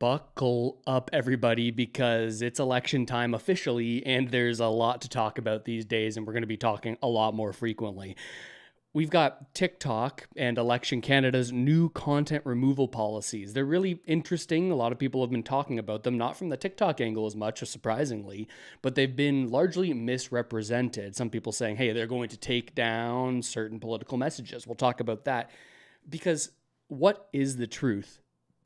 Buckle up, everybody, because it's election time officially, and there's a lot to talk about these days, and we're going to be talking a lot more frequently. We've got TikTok and Election Canada's new content removal policies. They're really interesting. A lot of people have been talking about them, not from the TikTok angle as much, surprisingly, but they've been largely misrepresented. Some people saying, hey, they're going to take down certain political messages. We'll talk about that because what is the truth?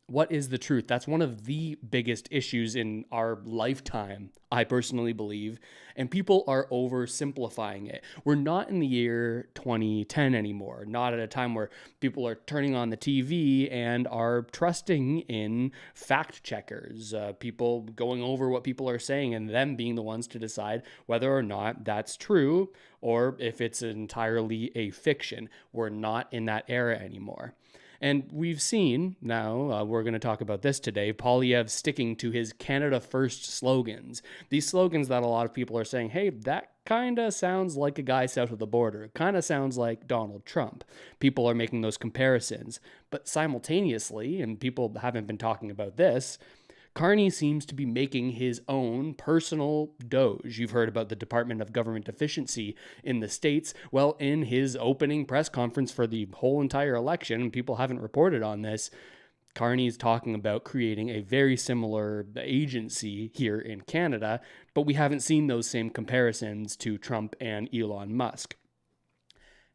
What is the truth? That's one of the biggest issues in our lifetime, I personally believe, and people are oversimplifying it. We're not in the year 2010 anymore, not at a time where people are turning on the TV and are trusting in fact checkers, people going over what people are saying and them being the ones to decide whether or not that's true or if it's entirely a fiction. We're not in that era anymore. And we've seen, now we're going to talk about this today, Poilievre sticking to his Canada First slogans. These slogans that a lot of people are saying, hey, that kind of sounds like a guy south of the border. It kind of sounds like Donald Trump. People are making those comparisons. But simultaneously, and people haven't been talking about this, Carney seems to be making his own personal Doge. You've heard about the Department of Government Efficiency in the States. Well, in his opening press conference for the whole entire election, and people haven't reported on this, Carney's talking about creating a very similar agency here in Canada, but we haven't seen those same comparisons to Trump and Elon Musk.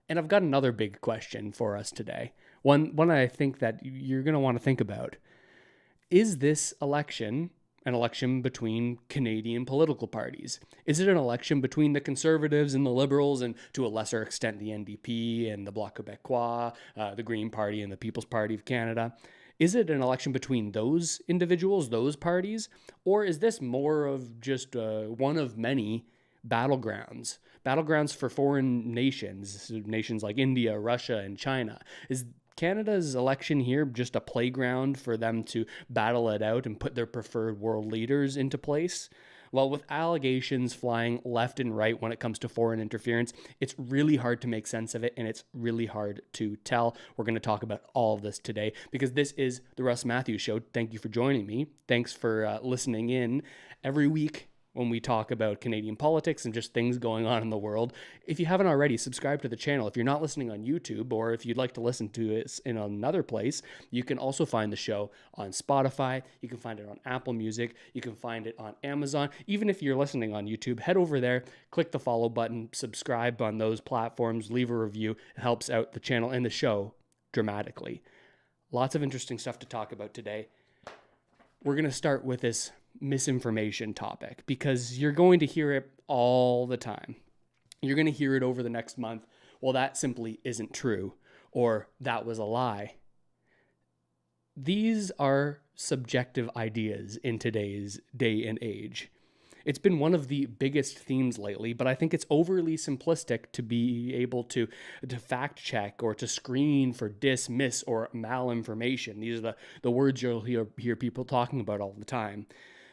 And I've got another big question for us today, one I think that you're going to want to think about. Is this election an election between Canadian political parties? Is it an election between the Conservatives and the Liberals, and to a lesser extent the NDP and the Bloc Québécois, the Green Party and the People's Party of Canada? Is it an election between those individuals, those parties? Or is this more of just one of many battlegrounds for foreign nations like India, Russia, and China? Is Canada's election here just a playground for them to battle it out and put their preferred world leaders into place? Well, with allegations flying left and right when it comes to foreign interference, it's really hard to make sense of it, and it's really hard to tell. We're going to talk about all of this today because this is the Russ Matthews Show. Thank you for joining me. Thanks for listening in every week when we talk about Canadian politics and just things going on in the world. If you haven't already, subscribe to the channel. If you're not listening on YouTube, or if you'd like to listen to it in another place, you can also find the show on Spotify. You can find it on Apple Music. You can find it on Amazon. Even if you're listening on YouTube, head over there, click the follow button, subscribe on those platforms, leave a review. It helps out the channel and the show dramatically. Lots of interesting stuff to talk about today. We're going to start with this misinformation topic because you're going to hear it all the time. You're going to hear it over the next month. Well, that simply isn't true, or that was a lie. These are subjective ideas in today's day and age. It's been one of the biggest themes lately, but I think it's overly simplistic to be able to fact check or to screen for miss, or malinformation. These are the words you'll hear people talking about all the time.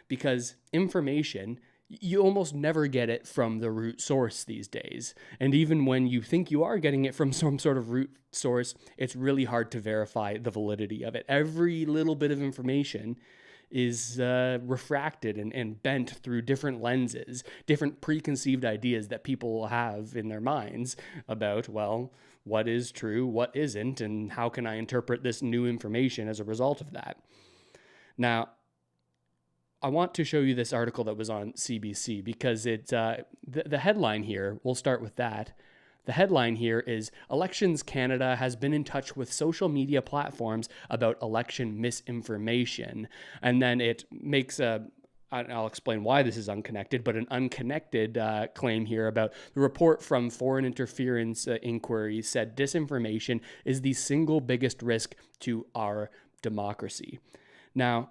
Because information, you almost never get it from the root source these days. And even when you think you are getting it from some sort of root source, it's really hard to verify the validity of it. Every little bit of information is refracted and bent through different lenses, different preconceived ideas that people have in their minds about, well, what is true, what isn't, and how can I interpret this new information as a result of that. Now, I want to show you this article that was on CBC because the headline here, we'll start with that. The headline here is Elections Canada has been in touch with social media platforms about election misinformation. And then it makes I'll explain why this is unconnected, but an unconnected claim here about the report from Foreign Interference Inquiry said disinformation is the single biggest risk to our democracy. Now,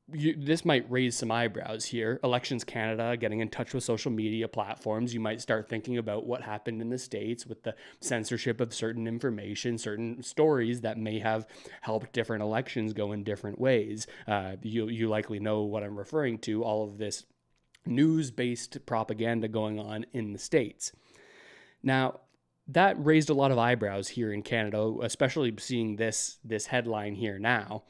this might raise some eyebrows here. Elections Canada getting in touch with social media platforms. You might start thinking about what happened in the States with the censorship of certain information, certain stories that may have helped different elections go in different ways. You likely know what I'm referring to, all of this news-based propaganda going on in the States. Now, that raised a lot of eyebrows here in Canada, especially seeing this headline here now,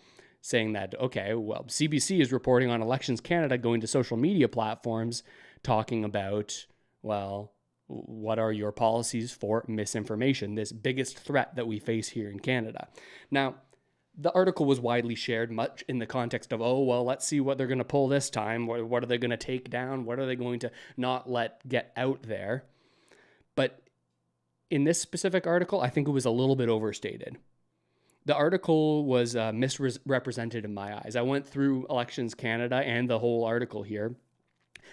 saying that, okay, well, CBC is reporting on Elections Canada going to social media platforms talking about, well, what are your policies for misinformation, this biggest threat that we face here in Canada? Now, the article was widely shared, much in the context of, oh, well, let's see what they're going to pull this time. What are they going to take down? What are they going to not let get out there? But in this specific article, I think it was a little bit overstated. The article was misrepresented in my eyes. I went through Elections Canada and the whole article here.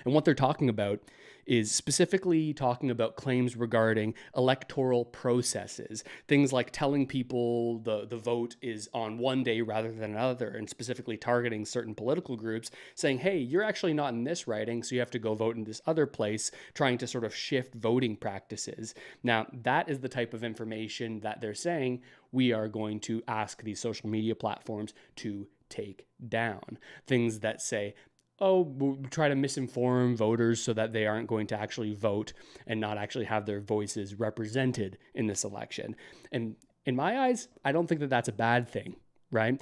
And what they're talking about is specifically talking about claims regarding electoral processes. Things like telling people the vote is on one day rather than another, and specifically targeting certain political groups, saying, hey, you're actually not in this riding, so you have to go vote in this other place, trying to sort of shift voting practices. Now, that is the type of information that they're saying we are going to ask these social media platforms to take down. Things that say, oh, we'll try to misinform voters so that they aren't going to actually vote and not actually have their voices represented in this election. And in my eyes, I don't think that that's a bad thing, right?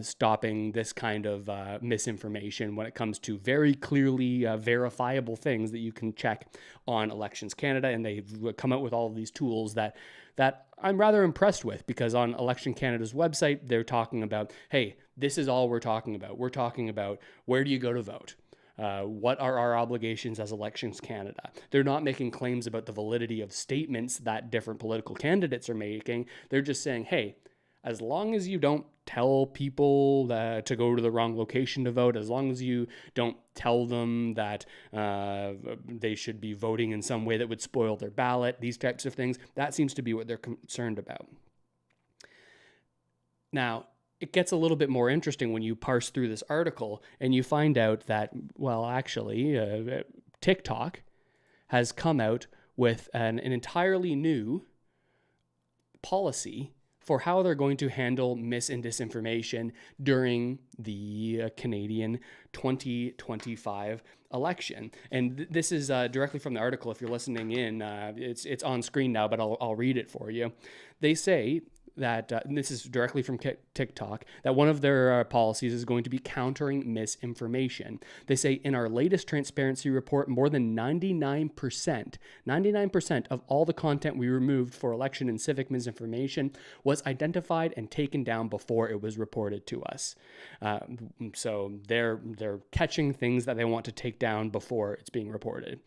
Stopping this kind of misinformation when it comes to very clearly verifiable things that you can check on Elections Canada. And they've come out with all of these tools that I'm rather impressed with, because on Election Canada's website, they're talking about, hey, this is all we're talking about. We're talking about, where do you go to vote? What are our obligations as Elections Canada? They're not making claims about the validity of statements that different political candidates are making. They're just saying, hey, as long as you don't tell people to go to the wrong location to vote, as long as you don't tell them that they should be voting in some way that would spoil their ballot, these types of things, that seems to be what they're concerned about. Now, it gets a little bit more interesting when you parse through this article and you find out that, well, actually, TikTok has come out with an entirely new policy for how they're going to handle mis and disinformation during the Canadian 2025 election. And this is directly from the article. If you're listening in, it's on screen now, but I'll read it for you. They say that, and this is directly from TikTok, that one of their policies is going to be countering misinformation. They say, in our latest transparency report, more than 99% of all the content we removed for election and civic misinformation was identified and taken down before it was reported to us. So they're catching things that they want to take down before it's being reported.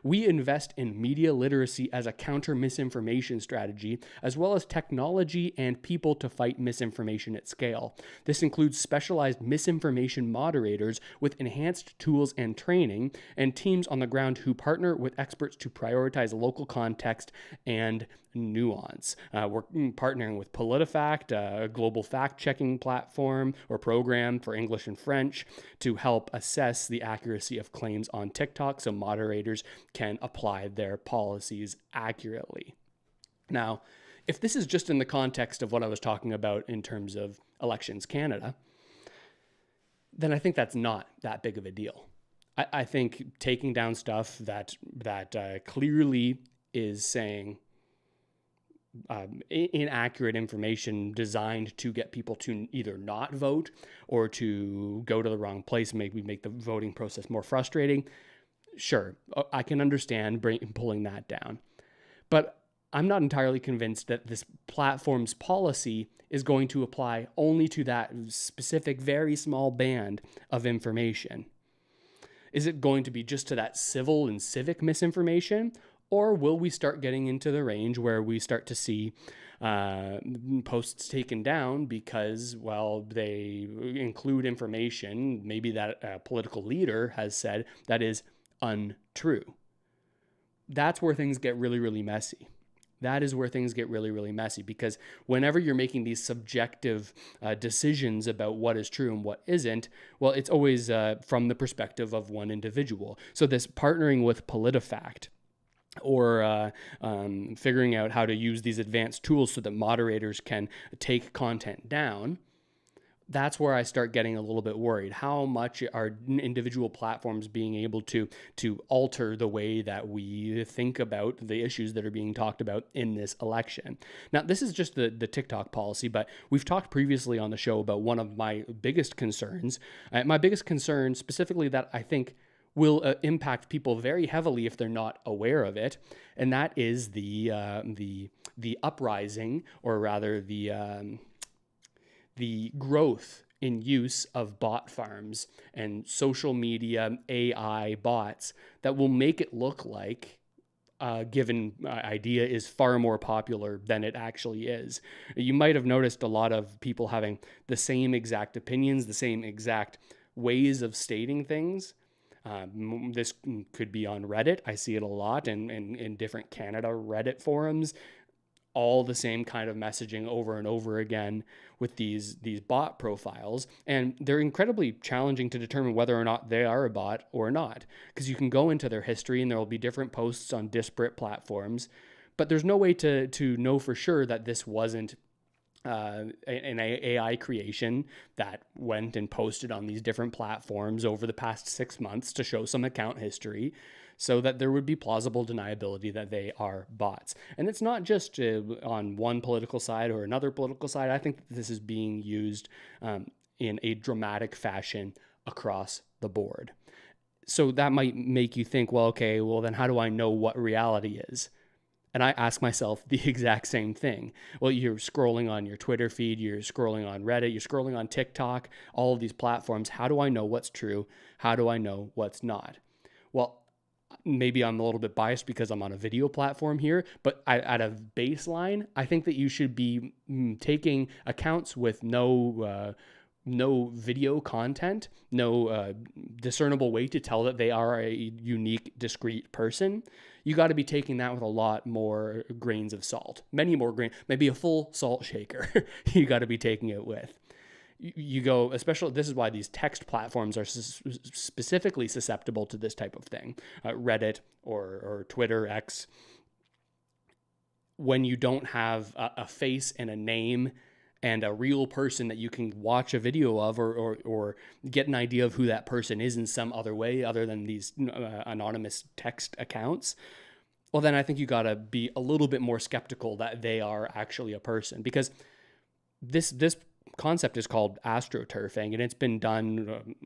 We invest in media literacy as a counter misinformation strategy, as well as technology and people to fight misinformation at scale. This includes specialized misinformation moderators with enhanced tools and training, and teams on the ground who partner with experts to prioritize local context and nuance. We're partnering with PolitiFact, a global fact-checking platform or program for English and French, to help assess the accuracy of claims on TikTok so moderators can apply their policies accurately. Now, if this is just in the context of what I was talking about in terms of Elections Canada, then I think that's not that big of a deal. I think taking down stuff that clearly is saying inaccurate information designed to get people to either not vote or to go to the wrong place, maybe make the voting process more frustrating. Sure, I can understand pulling that down. But I'm not entirely convinced that this platform's policy is going to apply only to that specific, very small band of information. Is it going to be just to that civil and civic misinformation? Or will we start getting into the range where we start to see posts taken down because, well, they include information maybe that a political leader has said that is untrue? That's where things get really, really messy. That is where things get really, really messy, because whenever you're making these subjective decisions about what is true and what isn't, well, it's always from the perspective of one individual. So this partnering with PolitiFact, or figuring out how to use these advanced tools so that moderators can take content down, that's where I start getting a little bit worried. How much are individual platforms being able to alter the way that we think about the issues that are being talked about in this election? Now, this is just the TikTok policy, but we've talked previously on the show about one of my biggest concerns. My biggest concern specifically that I think will impact people very heavily if they're not aware of it, and that is the uprising, or rather the growth in use of bot farms and social media AI bots that will make it look like a given idea is far more popular than it actually is. You might have noticed a lot of people having the same exact opinions, the same exact ways of stating things. This could be on Reddit. I see it a lot in different Canada Reddit forums. All the same kind of messaging over and over again with these bot profiles. And they're incredibly challenging to determine whether or not they are a bot or not, because you can go into their history and there will be different posts on disparate platforms, but there's no way to know for sure that this wasn't an AI creation that went and posted on these different platforms over the past 6 months to show some account history, so that there would be plausible deniability that they are bots. And it's not just on one political side or another political side. I think that this is being used in a dramatic fashion across the board. So that might make you think, well, okay, well then how do I know what reality is? And I ask myself the exact same thing. Well, you're scrolling on your Twitter feed, you're scrolling on Reddit, you're scrolling on TikTok, all of these platforms. How do I know what's true? How do I know what's not? Well, maybe I'm a little bit biased because I'm on a video platform here, but at a baseline, I think that you should be taking accounts with no video content, no discernible way to tell that they are a unique, discrete person. You got to be taking that with a lot more grains of salt, many more grains, maybe a full salt shaker. You got to be taking it with. You go, especially, this is why these text platforms are specifically susceptible to this type of thing. Reddit or Twitter, X. When you don't have a face and a name and a real person that you can watch a video of or get an idea of who that person is in some other way other than these anonymous text accounts, well, then I think you got to be a little bit more skeptical that they are actually a person, because this concept is called astroturfing, and it's been done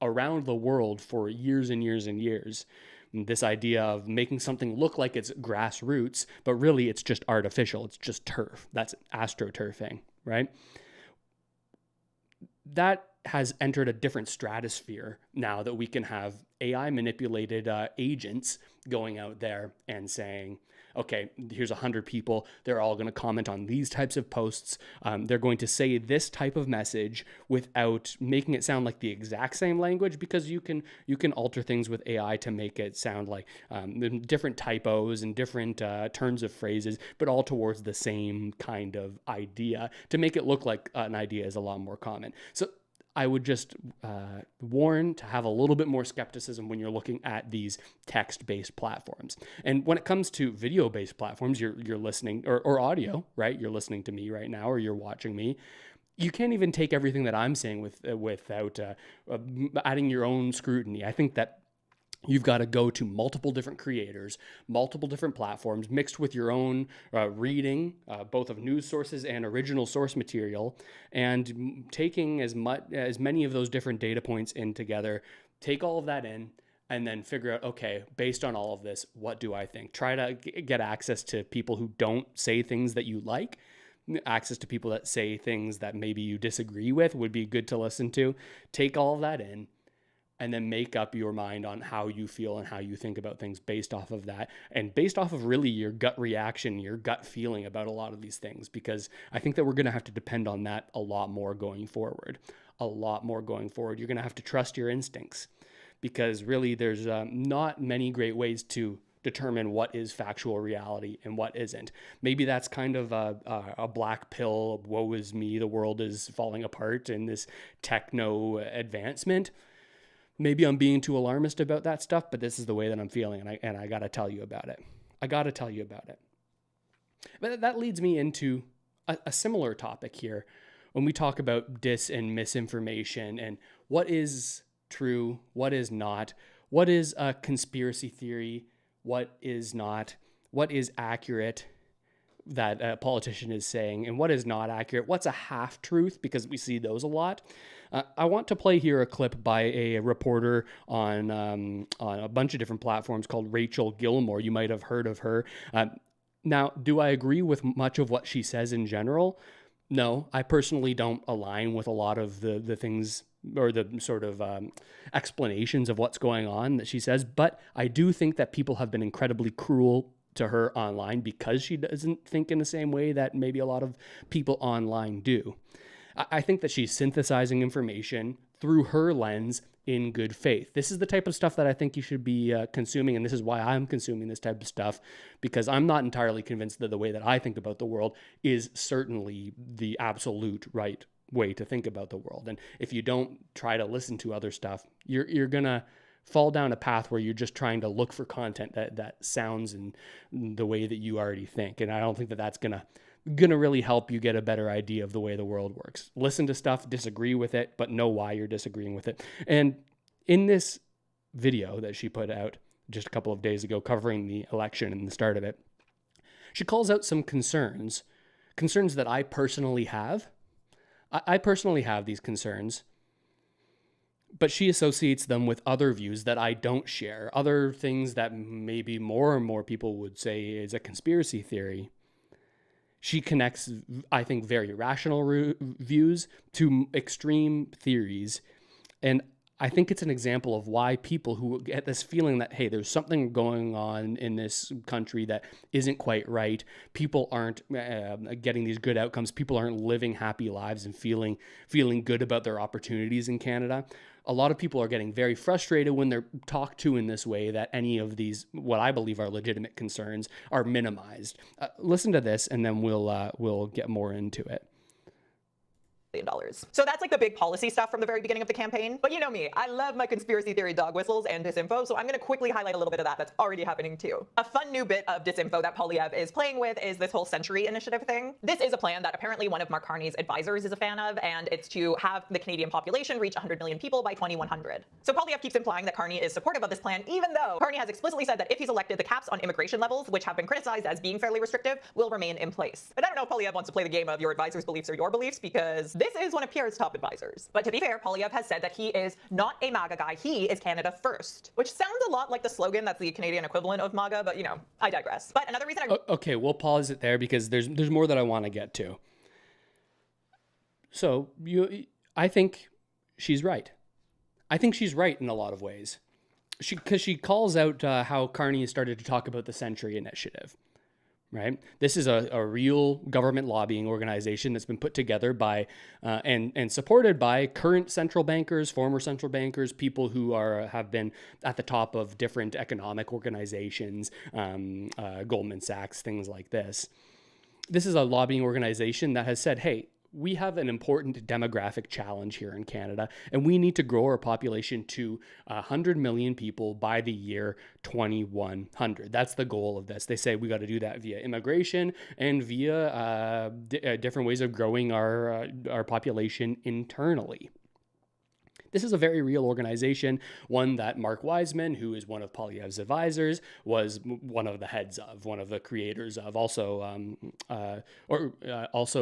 around the world for years and years and years. And this idea of making something look like it's grassroots, but really it's just artificial. It's just turf. That's astroturfing, right? That has entered a different stratosphere now that we can have AI manipulated agents going out there and saying, okay, here's 100 people. They're all going to comment on these types of posts. They're going to say this type of message without making it sound like the exact same language, because you can alter things with AI to make it sound like different typos and different turns of phrases, but all towards the same kind of idea to make it look like an idea is a lot more common. So I would just warn to have a little bit more skepticism when you're looking at these text-based platforms. And when it comes to video-based platforms, you're listening, or audio, right? You're listening to me right now, or you're watching me. You can't even take everything that I'm saying without adding your own scrutiny. I think that you've got to go to multiple different creators, multiple different platforms, mixed with your own reading, both of news sources and original source material, and taking as many of those different data points in together. Take all of that in, and then figure out, okay, based on all of this, what do I think? Try to get access to people who don't say things that you like. Access to people that say things that maybe you disagree with would be good to listen to. Take all of that in, and then make up your mind on how you feel and how you think about things based off of that, and based off of really your gut reaction, your gut feeling about a lot of these things, because I think that we're going to have to depend on that a lot more going forward. You're going to have to trust your instincts, because really there's not many great ways to determine what is factual reality and what isn't. Maybe that's kind of a black pill, woe is me, the world is falling apart in this techno advancement. Maybe I'm being too alarmist about that stuff, but this is the way that I'm feeling, and I got to tell you about it. But that leads me into a similar topic here. when we talk about dis and misinformation and what is true, what is not, what is a conspiracy theory, what is not, what is accurate that a politician is saying, and what is not accurate, what's a half-truth, because we see those a lot. I want to play here a clip by a reporter on a bunch of different platforms called Rachel Gilmore. You might have heard of her. Now, do I agree with much of what she says in general? No, I personally don't align with a lot of the things or the sort of explanations of what's going on that she says, but I do think that people have been incredibly cruel to her online because she doesn't think in the same way that maybe a lot of people online do. I think that she's synthesizing information through her lens in good faith. This is the type of stuff that I think you should be consuming, and this is why I'm consuming this type of stuff, because I'm not entirely convinced that the way that I think about the world is certainly the absolute right way to think about the world. And if you don't try to listen to other stuff, you're gonna fall down a path where you're just trying to look for content that sounds in the way that you already think. And I don't think that that's gonna really help you get a better idea of the way the world works. Listen to stuff, disagree with it, but know why you're disagreeing with it. And in this video that she put out just a couple of days ago covering the election and the start of it, she calls out some concerns that I personally have. I personally have these concerns, but she associates them with other views that I don't share, other things that maybe more and more people would say is a conspiracy theory. She connects, I think, very rational views to extreme theories. And I think it's an example of why people who get this feeling that, hey, there's something going on in this country that isn't quite right. People aren't getting these good outcomes. People aren't living happy lives and feeling good about their opportunities in Canada. A lot of people are getting very frustrated when they're talked to in this way that any of these, what I believe are legitimate concerns, are minimized. Listen to this, and then we'll get more into it. $1 So that's like the big policy stuff from the very beginning of the campaign. But you know me, I love my conspiracy theory dog whistles and disinfo, so I'm going to quickly highlight a little bit of that that's already happening too. A fun new bit of disinfo that Poilievre is playing with is this whole Century Initiative thing. This is a plan that apparently one of Mark Carney's advisors is a fan of, and it's to have the Canadian population reach 100 million people by 2100. So Poilievre keeps implying that Carney is supportive of this plan, even though Carney has explicitly said that if he's elected, the caps on immigration levels, which have been criticized as being fairly restrictive, will remain in place. But I don't know if Poilievre wants to play the game of your advisor's beliefs or your beliefs, because this is one of Pierre's top advisors. But to be fair, Poilievre has said that he is not a MAGA guy. He is Canada first, which sounds a lot like the slogan that's the Canadian equivalent of MAGA, but you know, I digress. But another reason Okay, we'll pause it there because there's more that I want to get to. So I think she's right. I think she's right in a lot of ways. Because she calls out how Carney has started to talk about the Century Initiative. Right. This is a real government lobbying organization that's been put together by and supported by current central bankers, former central bankers, people who have been at the top of different economic organizations, Goldman Sachs, things like this. This is a lobbying organization that has said, hey, we have an important demographic challenge here in Canada, and we need to grow our population to 100 million people by the year 2100. That's the goal of this. They say we got to do that via immigration and via different ways of growing our population internally. This is a very real organization, one that Mark Wiseman, who is one of Poilievre's advisors, was one of the heads of, one of the creators of. Also,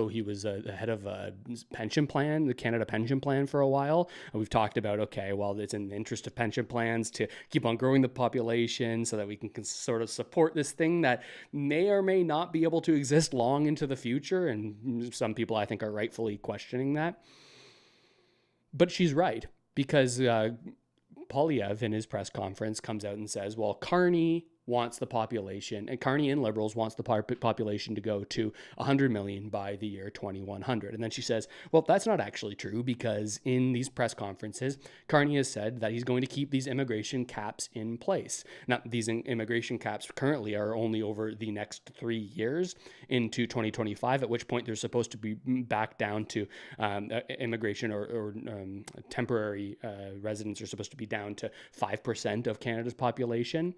he was the head of a pension plan, the Canada Pension Plan, for a while. And we've talked about, okay, well, it's in the interest of pension plans to keep on growing the population so that we can sort of support this thing that may or may not be able to exist long into the future. And some people, I think, are rightfully questioning that. But she's right. Because Poilievre in his press conference comes out and says, well, Carney wants the population, and Carney and Liberals wants the population to go to 100 million by the year 2100. And then she says, well, that's not actually true, because in these press conferences, Carney has said that he's going to keep these immigration caps in place. Now, these immigration caps currently are only over the next 3 years into 2025, at which point they're supposed to be back down to immigration or temporary residents are supposed to be down to 5% of Canada's population.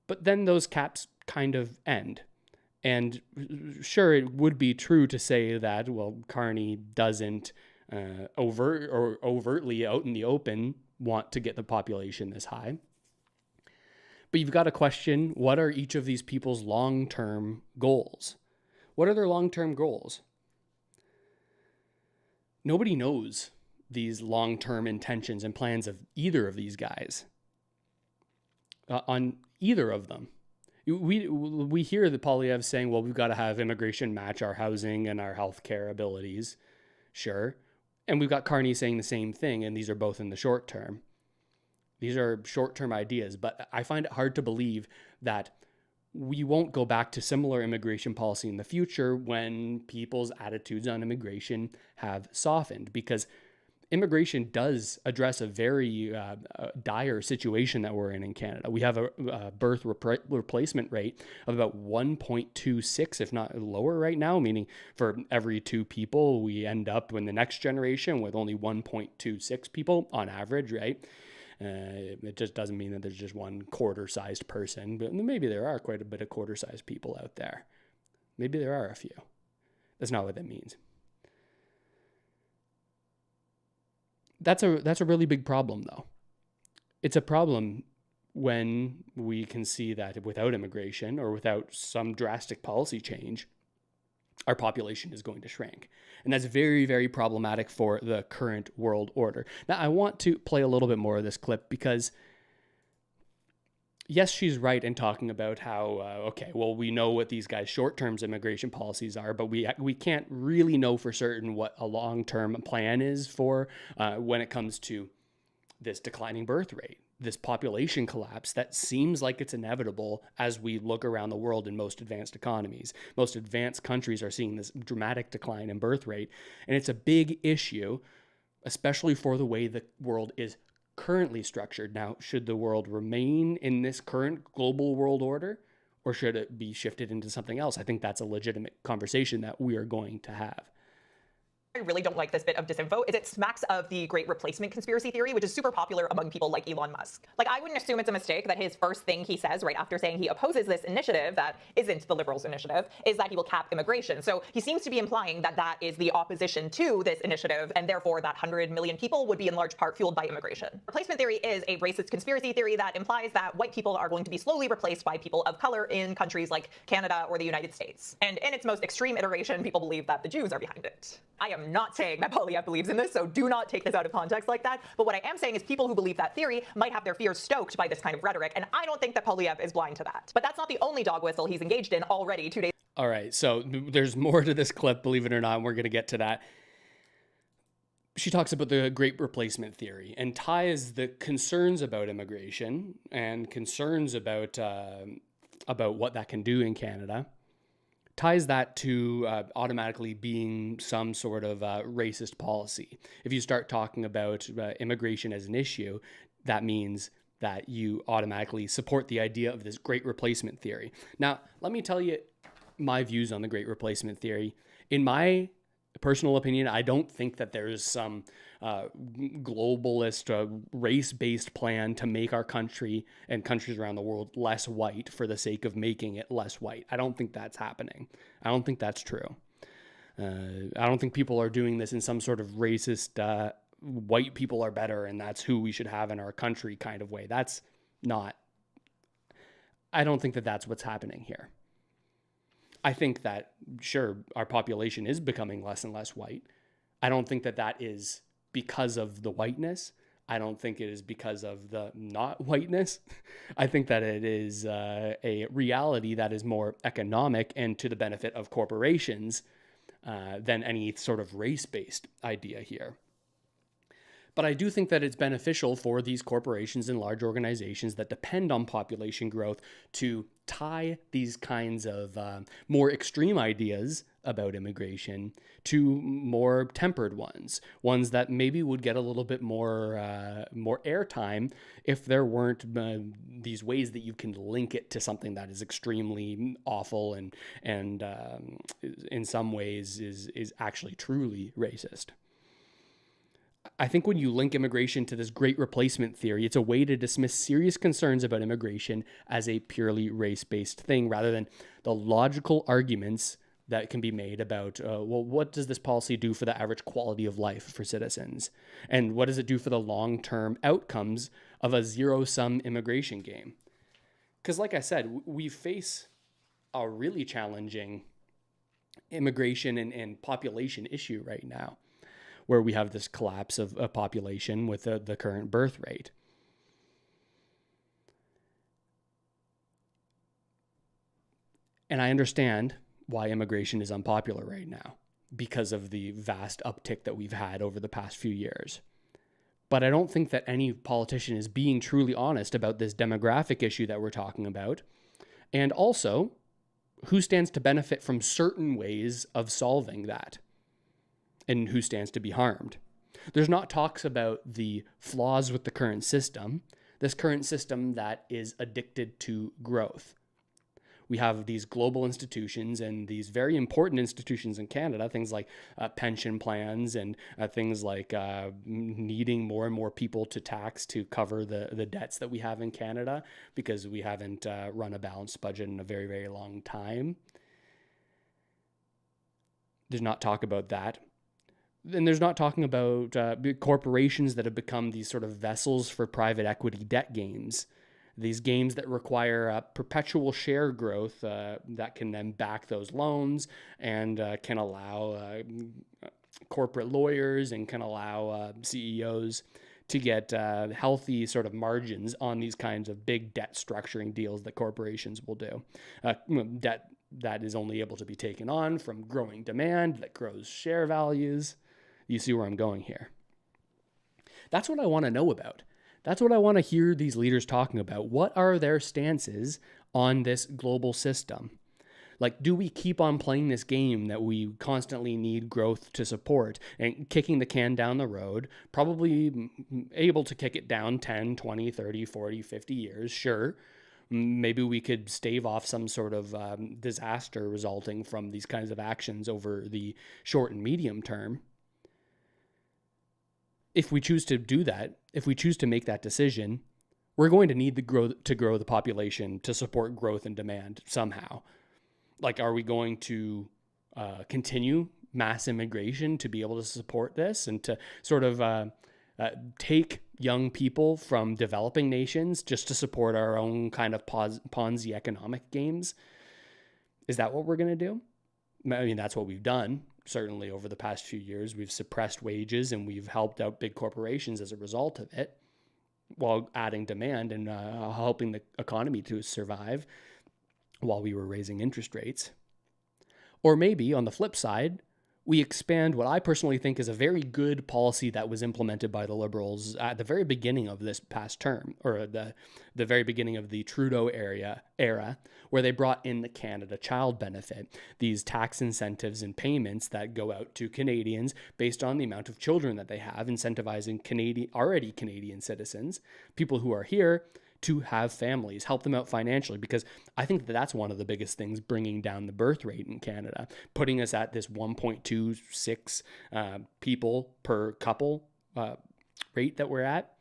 But then those caps kind of end. And sure, it would be true to say that, well, Carney doesn't overtly out in the open want to get the population this high. But you've got to question, what are each of these people's long-term goals? What are their long-term goals? Nobody knows these long-term intentions and plans of either of these guys. On either of them. We hear the Poilievre saying, well, we've got to have immigration match our housing and our healthcare abilities. Sure. And we've got Carney saying the same thing, and these are both in the short term. These are short-term ideas, but I find it hard to believe that we won't go back to similar immigration policy in the future when people's attitudes on immigration have softened, because immigration does address a very dire situation that we're in Canada. We have a birth replacement rate of about 1.26, if not lower right now, meaning for every 2 people, we end up in the next generation with only 1.26 people on average, right? It just doesn't mean that there's just one quarter-sized person, but maybe there are quite a bit of quarter-sized people out there. Maybe there are a few. That's not what that means. That's a really big problem, though. It's a problem when we can see that without immigration or without some drastic policy change, our population is going to shrink. And that's very, very problematic for the current world order. Now, I want to play a little bit more of this clip because, yes, she's right in talking about how, we know what these guys' short-term immigration policies are, but we can't really know for certain what a long-term plan is for when it comes to this declining birth rate, this population collapse that seems like it's inevitable as we look around the world in most advanced economies. Most advanced countries are seeing this dramatic decline in birth rate, and it's a big issue, especially for the way the world is currently structured. Now, should the world remain in this current global world order, or should it be shifted into something else? I think that's a legitimate conversation that we are going to have. I really don't like this bit of disinfo is it smacks of the Great Replacement conspiracy theory, which is super popular among people like Elon Musk. Like, I wouldn't assume it's a mistake that his first thing he says right after saying he opposes this initiative that isn't the Liberals' initiative is that he will cap immigration. So he seems to be implying that that is the opposition to this initiative, and therefore that 100 million people would be in large part fueled by immigration. Replacement theory is a racist conspiracy theory that implies that white people are going to be slowly replaced by people of color in countries like Canada or the United States. And in its most extreme iteration, people believe that the Jews are behind it. I am not saying that Poilievre believes in this, so do not take this out of context like that. But what I am saying is people who believe that theory might have their fears stoked by this kind of rhetoric, and I don't think that Poilievre is blind to that. But that's not the only dog whistle he's engaged in already 2 days. All right, so there's more to this clip, believe it or not, and we're going to get to that. She talks about the Great Replacement theory and ties the concerns about immigration and concerns about what that can do in Canada, ties that to automatically being some sort of racist policy. If you start talking about immigration as an issue, that means that you automatically support the idea of this Great Replacement theory. Now, let me tell you my views on the Great Replacement theory. In my personal opinion, I don't think that there's some globalist, race-based plan to make our country and countries around the world less white for the sake of making it less white. I don't think that's happening. I don't think that's true. I don't think people are doing this in some sort of racist, white people are better and that's who we should have in our country kind of way. That's not, I don't think that that's what's happening here. I think that, sure, our population is becoming less and less white. I don't think that that is because of the whiteness. I don't think it is because of the not whiteness. I think that it is a reality that is more economic and to the benefit of corporations than any sort of race-based idea here. But I do think that it's beneficial for these corporations and large organizations that depend on population growth to tie these kinds of more extreme ideas about immigration to more tempered ones that maybe would get a little bit more airtime if there weren't these ways that you can link it to something that is extremely awful and in some ways is actually truly racist. I think when you link immigration to this great replacement theory, it's a way to dismiss serious concerns about immigration as a purely race-based thing rather than the logical arguments that can be made about, well, what does this policy do for the average quality of life for citizens? And what does it do for the long-term outcomes of a zero-sum immigration game? Because like I said, we face a really challenging immigration and population issue right now, where we have this collapse of a population with the current birth rate. And I understand why immigration is unpopular right now because of the vast uptick that we've had over the past few years. But I don't think that any politician is being truly honest about this demographic issue that we're talking about. And also, who stands to benefit from certain ways of solving that? And who stands to be harmed? There's not talks about the flaws with the current system, this current system that is addicted to growth. We have these global institutions and these very important institutions in Canada, things like pension plans and things like needing more and more people to tax to cover the debts that we have in Canada because we haven't run a balanced budget in a very, very long time. There's not talk about that. And there's not talking about corporations that have become these sort of vessels for private equity debt games. These games that require perpetual share growth that can then back those loans and can allow corporate lawyers and can allow CEOs to get healthy sort of margins on these kinds of big debt structuring deals that corporations will do. Debt that is only able to be taken on from growing demand that grows share values. You see where I'm going here. That's what I want to know about. That's what I want to hear these leaders talking about. What are their stances on this global system? Like, do we keep on playing this game that we constantly need growth to support and kicking the can down the road, probably able to kick it down 10, 20, 30, 40, 50 years, sure. Maybe we could stave off some sort of disaster resulting from these kinds of actions over the short and medium term. If we choose to do that, if we choose to make that decision, we're going to need to grow the population to support growth and demand somehow. Like, are we going to continue mass immigration to be able to support this and to sort of take young people from developing nations just to support our own kind of Ponzi economic games? Is that what we're going to do? I mean, that's what we've done. Certainly over the past few years, we've suppressed wages and we've helped out big corporations as a result of it while adding demand and helping the economy to survive while we were raising interest rates. Or maybe on the flip side, we expand what I personally think is a very good policy that was implemented by the Liberals at the very beginning of this past term, or the very beginning of the Trudeau era, where they brought in the Canada Child Benefit, these tax incentives and payments that go out to Canadians based on the amount of children that they have, incentivizing already Canadian citizens, people who are here, to have families, help them out financially, because I think that's one of the biggest things bringing down the birth rate in Canada, putting us at this 1.26 people per couple rate that we're at.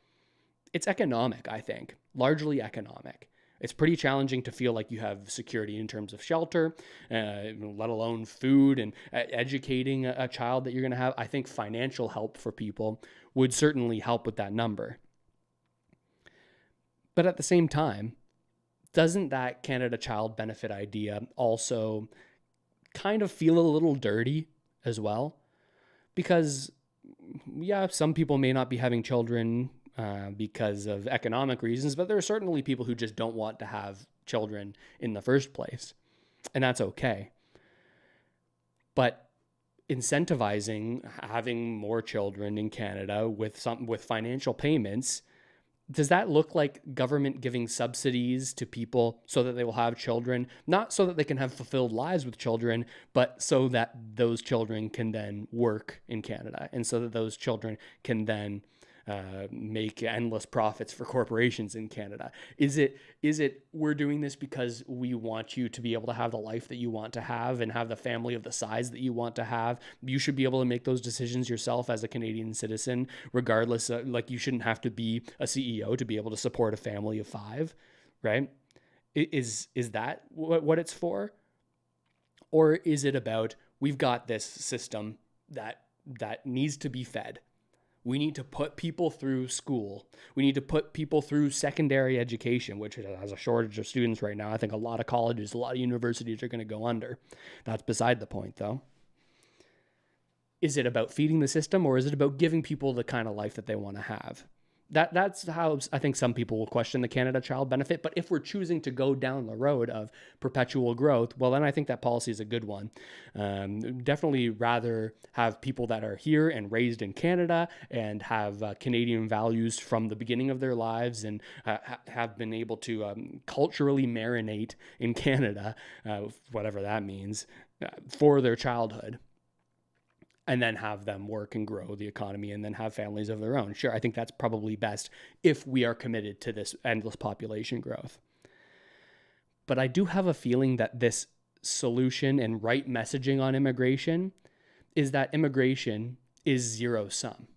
It's economic, I think, largely economic. It's pretty challenging to feel like you have security in terms of shelter, let alone food and educating a child that you're going to have. I think financial help for people would certainly help with that number. But at the same time, doesn't that Canada Child Benefit idea also kind of feel a little dirty as well? Because, yeah, some people may not be having children because of economic reasons, but there are certainly people who just don't want to have children in the first place, and that's okay. But incentivizing having more children in Canada with financial payments, does that look like government giving subsidies to people so that they will have children, not so that they can have fulfilled lives with children, but so that those children can then work in Canada and so that those children can then make endless profits for corporations in Canada? Is it we're doing this because we want you to be able to have the life that you want to have and have the family of the size that you want to have? You should be able to make those decisions yourself as a Canadian citizen, regardless of, like, you shouldn't have to be a CEO to be able to support a family of 5, right? Is that what it's for? Or is it about, we've got this system that needs to be fed. We need to put people through school. We need to put people through secondary education, which has a shortage of students right now. I think a lot of colleges, a lot of universities are going to go under. That's beside the point, though. Is it about feeding the system, or is it about giving people the kind of life that they want to have? That's how I think some people will question the Canada Child Benefit. But if we're choosing to go down the road of perpetual growth, well, then I think that policy is a good one. Definitely rather have people that are here and raised in Canada and have Canadian values from the beginning of their lives and have been able to culturally marinate in Canada, whatever that means, for their childhood, and then have them work and grow the economy and then have families of their own. Sure, I think that's probably best if we are committed to this endless population growth. But I do have a feeling that this solution and right messaging on immigration is that immigration is zero sum,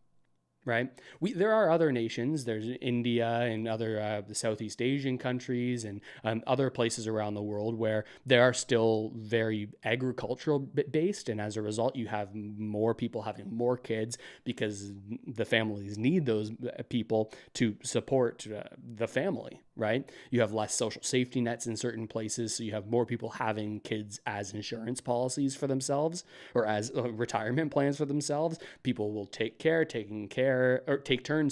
right? There are other nations, there's India and other Southeast Asian countries and other places around the world where they are still very agricultural based. And as a result, you have more people having more kids because the families need those people to support the family, right? You have less social safety nets in certain places. So you have more people having kids as insurance policies for themselves or as retirement plans for themselves. People will take turns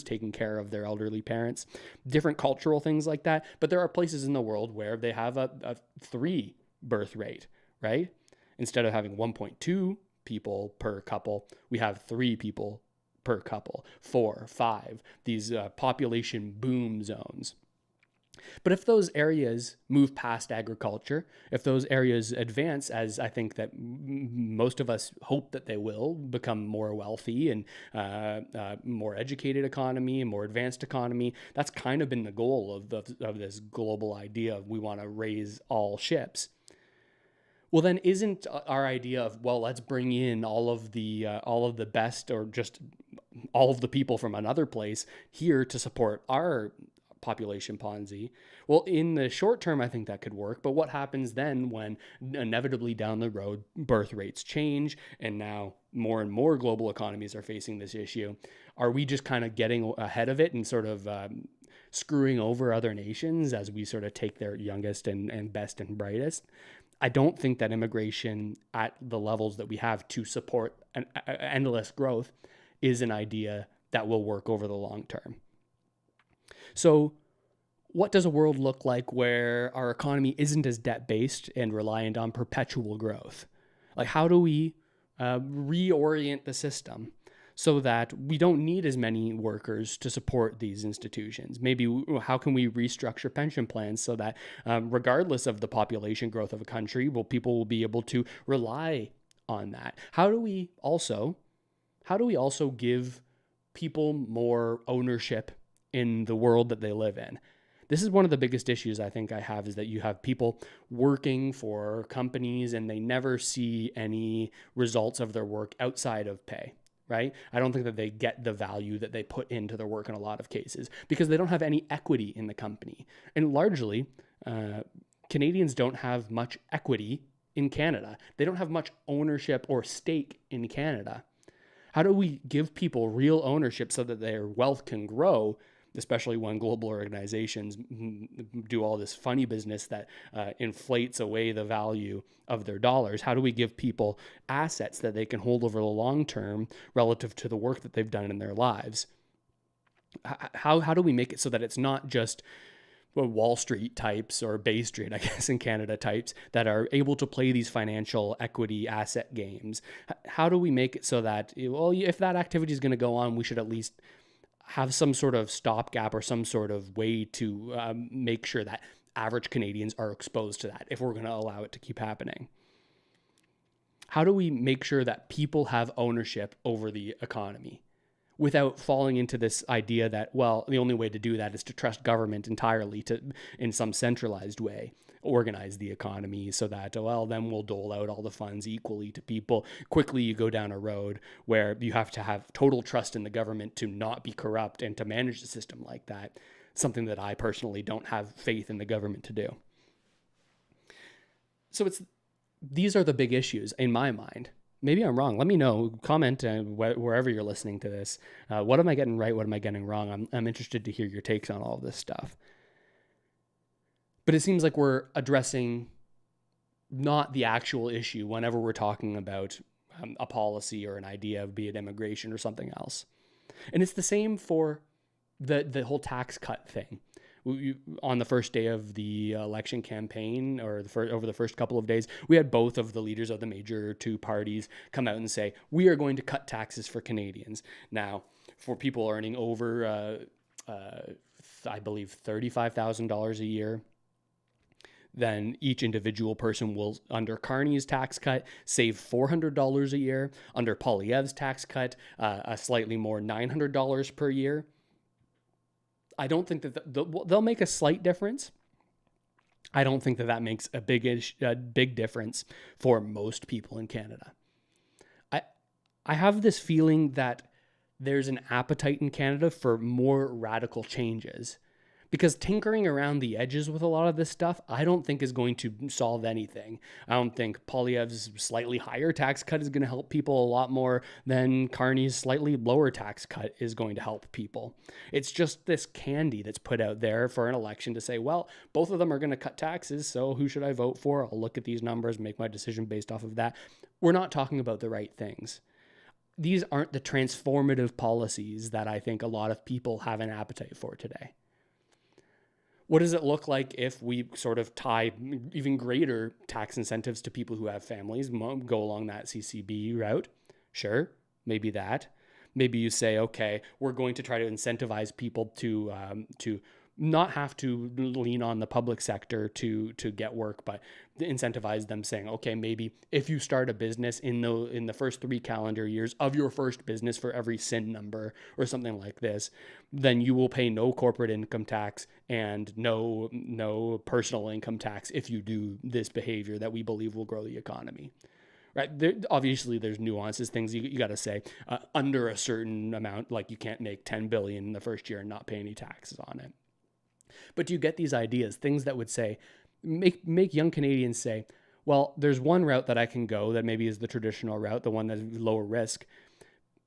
taking care of their elderly parents, different cultural things like that. But there are places in the world where they have a 3 birth rate, right? Instead of having 1.2 people per couple, we have 3 people per couple, 4, 5, these population boom zones. But if those areas move past agriculture, if those areas advance, as I think that most of us hope that they will, become more wealthy and more educated economy, and more advanced economy, that's kind of been the goal of this global idea of we want to raise all ships. Well, then isn't our idea of, well, let's bring in all of the best, or just all of the people from another place here to support our population Ponzi? Well, in the short term, I think that could work. But what happens then when inevitably down the road, birth rates change and now more and more global economies are facing this issue? Are we just kind of getting ahead of it and sort of screwing over other nations as we sort of take their youngest and best and brightest? I don't think that immigration at the levels that we have to support an endless growth is an idea that will work over the long term. So what does a world look like where our economy isn't as debt-based and reliant on perpetual growth? Like, how do we reorient the system so that we don't need as many workers to support these institutions? Maybe how can we restructure pension plans so that regardless of the population growth of a country, people will be able to rely on that? How do we also give people more ownership in the world that they live in? This is one of the biggest issues I think I have, is that you have people working for companies and they never see any results of their work outside of pay, right? I don't think that they get the value that they put into their work in a lot of cases because they don't have any equity in the company. And largely, Canadians don't have much equity in Canada. They don't have much ownership or stake in Canada. How do we give people real ownership so that their wealth can grow, especially when global organizations do all this funny business that inflates away the value of their dollars? How do we give people assets that they can hold over the long term relative to the work that they've done in their lives? How do we make it so that it's not just Wall Street types, or Bay Street, I guess, in Canada types, that are able to play these financial equity asset games? How do we make it so that, well, if that activity is going to go on, we should at least have some sort of stopgap or some sort of way to make sure that average Canadians are exposed to that if we're going to allow it to keep happening? How do we make sure that people have ownership over the economy? without falling into this idea that, well, the only way to do that is to trust government entirely to, in some centralized way, organize the economy so that, well, then we'll dole out all the funds equally to people. Quickly, you go down a road where you have to have total trust in the government to not be corrupt and to manage the system like that, something that I personally don't have faith in the government to do. So these are the big issues in my mind. Maybe I'm wrong. Let me know. Comment wherever you're listening to this. What am I getting right? What am I getting wrong? I'm interested to hear your takes on all of this stuff. But it seems like we're addressing not the actual issue whenever we're talking about a policy or an idea, be it immigration or something else. And it's the same for the whole tax cut thing. On the first day of the election campaign, or over the first couple of days, we had both of the leaders of the major two parties come out and say, we are going to cut taxes for Canadians. Now, for people earning over, I believe, $35,000 a year, then each individual person will, under Carney's tax cut, save $400 a year. Under Poilievre's tax cut, a slightly more $900 per year. I don't think that they'll make a slight difference. I don't think that makes a big difference for most people in Canada. I have this feeling that there's an appetite in Canada for more radical changes, because tinkering around the edges with a lot of this stuff, I don't think is going to solve anything. I don't think Poilievre's slightly higher tax cut is going to help people a lot more than Carney's slightly lower tax cut is going to help people. It's just this candy that's put out there for an election to say, well, both of them are going to cut taxes, so who should I vote for? I'll look at these numbers, make my decision based off of that. We're not talking about the right things. These aren't the transformative policies that I think a lot of people have an appetite for today. What does it look like if we sort of tie even greater tax incentives to people who have families, go along that CCB route? Sure, maybe that. Maybe you say, okay, we're going to try to incentivize people to not have to lean on the public sector to get work, but incentivize them, saying, okay, maybe if you start a business in the first 3 calendar years of your first business for every SIN number or something like this, then you will pay no corporate income tax and no personal income tax if you do this behavior that we believe will grow the economy. Right. Obviously, there's nuances, things you got to say under a certain amount, like you can't make $10 billion in the first year and not pay any taxes on it. But you get these ideas, things that would say, make young Canadians say, well, there's one route that I can go that maybe is the traditional route, the one that's lower risk.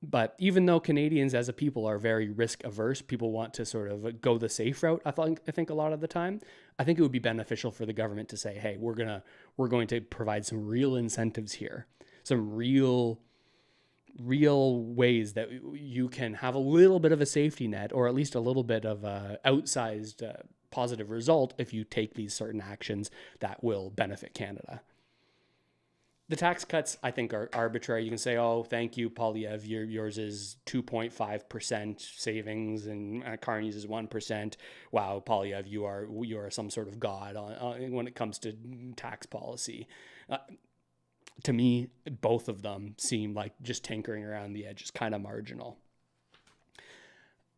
But even though Canadians as a people are very risk averse, people want to sort of go the safe route. I think a lot of the time, I think it would be beneficial for the government to say, hey, we're going to provide some real incentives here, some real ways that you can have a little bit of a safety net, or at least a little bit of a outsized positive result if you take these certain actions that will benefit Canada. The tax cuts, I think, are arbitrary. You can say, oh, thank you, Poilievre, yours is 2.5% savings and Carney's is 1%. Wow, Poilievre, you are some sort of god when it comes to tax policy. To me, both of them seem like just tinkering around the edges, kind of marginal.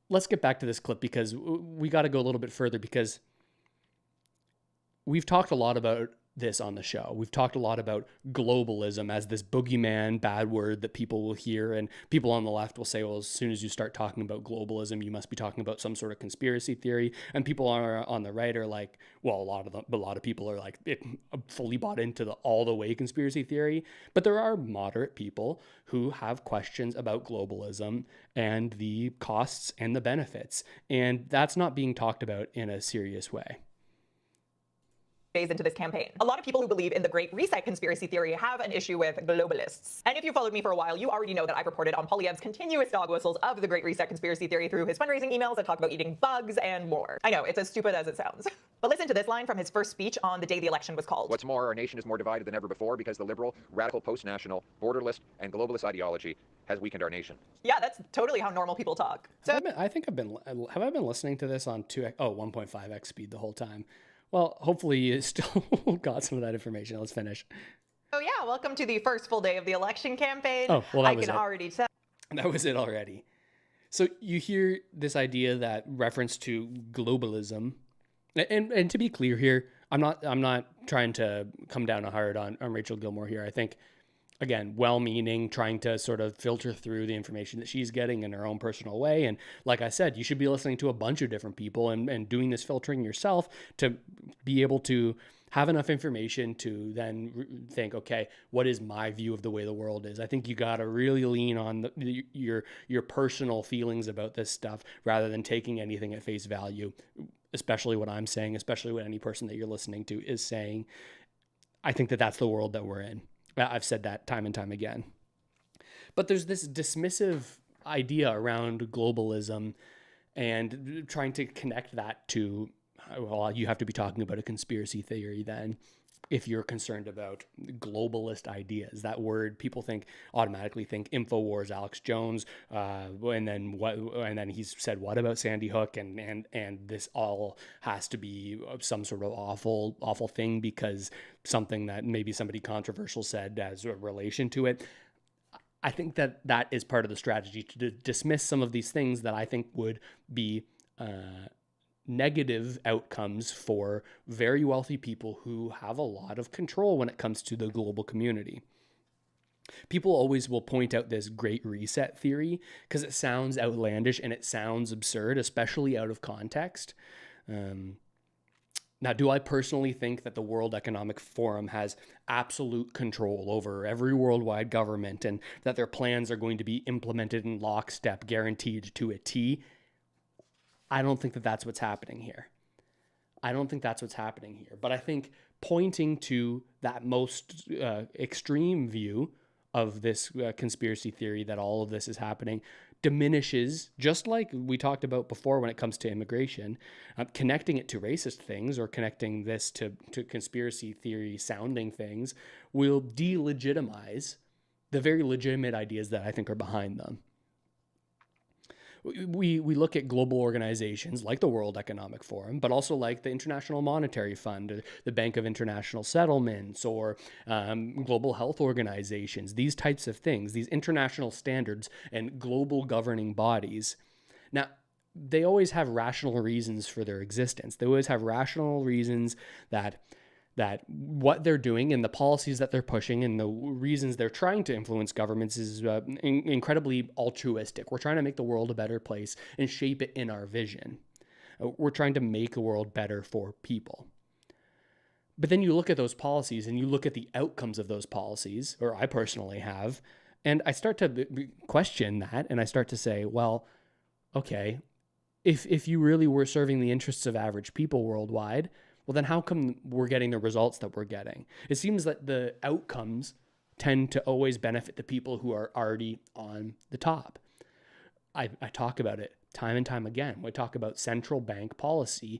Let's get back to this clip, because we got to go a little bit further, because we've talked a lot about this on the show. We've talked a lot about globalism as this boogeyman bad word that people will hear, and people on the left will say, well, as soon as you start talking about globalism, you must be talking about some sort of conspiracy theory. And people on the right are like, well, a lot of people are like fully bought into the all the way conspiracy theory. But there are moderate people who have questions about globalism and the costs and the benefits, and that's not being talked about in a serious way. Days into this campaign. A lot of people who believe in the Great Reset conspiracy theory have an issue with globalists. And if you followed me for a while, you already know that I've reported on Poilievre's continuous dog whistles of the Great Reset conspiracy theory through his fundraising emails that talk about eating bugs and more. I know, it's as stupid as it sounds. But listen to this line from his first speech on the day the election was called. What's more, our nation is more divided than ever before because the liberal, radical, post-national, borderless, and globalist ideology has weakened our nation. Yeah, that's totally how normal people talk. So have I been listening to this on 1.5x speed the whole time? Well, hopefully you still got some of that information. Let's finish. Oh yeah, welcome to the first full day of the election campaign. Oh, well, that was I can it. already tell. That was it already. So you hear this idea that reference to globalism, and to be clear here, I'm not trying to come down hard on Rachel Gilmore here. I think, again, well-meaning, trying to sort of filter through the information that she's getting in her own personal way. And like I said, you should be listening to a bunch of different people and doing this filtering yourself to be able to have enough information to then think, okay, what is my view of the way the world is? I think you got to really lean on your personal feelings about this stuff rather than taking anything at face value, especially what I'm saying, especially what any person that you're listening to is saying. I think that that's the world that we're in. I've said that time and time again. But there's this dismissive idea around globalism and trying to connect that to, well, you have to be talking about a conspiracy theory then if you're concerned about globalist ideas. That word, people automatically think InfoWars, Alex Jones, and then he's said what about Sandy Hook, and this all has to be some sort of awful thing because something that maybe somebody controversial said as a relation to it. I think that is part of the strategy to dismiss some of these things that I think would be negative outcomes for very wealthy people who have a lot of control when it comes to the global community. People always will point out this Great Reset theory because it sounds outlandish and it sounds absurd, especially out of context. Now, do I personally think that the World Economic Forum has absolute control over every worldwide government and that their plans are going to be implemented in lockstep, guaranteed to a T? I don't think that that's what's happening here. But I think pointing to that most extreme view of this conspiracy theory that all of this is happening diminishes, just like we talked about before when it comes to immigration, connecting it to racist things or connecting this to conspiracy theory sounding things will delegitimize the very legitimate ideas that I think are behind them. We look at global organizations like the World Economic Forum, but also like the International Monetary Fund, or the Bank of International Settlements, or global health organizations, these types of things, these international standards and global governing bodies. Now, they always have rational reasons for their existence. They always have rational reasons that what they're doing and the policies that they're pushing and the reasons they're trying to influence governments is incredibly altruistic. We're trying to make the world a better place and shape it in our vision. We're trying to make the world better for people. But then you look at those policies and you look at the outcomes of those policies, or I personally have, and I start to question that, and I start to say, well, okay, if you really were serving the interests of average people worldwide, well, then how come we're getting the results that we're getting? It seems that the outcomes tend to always benefit the people who are already on the top. I talk about it time and time again. We talk about central bank policy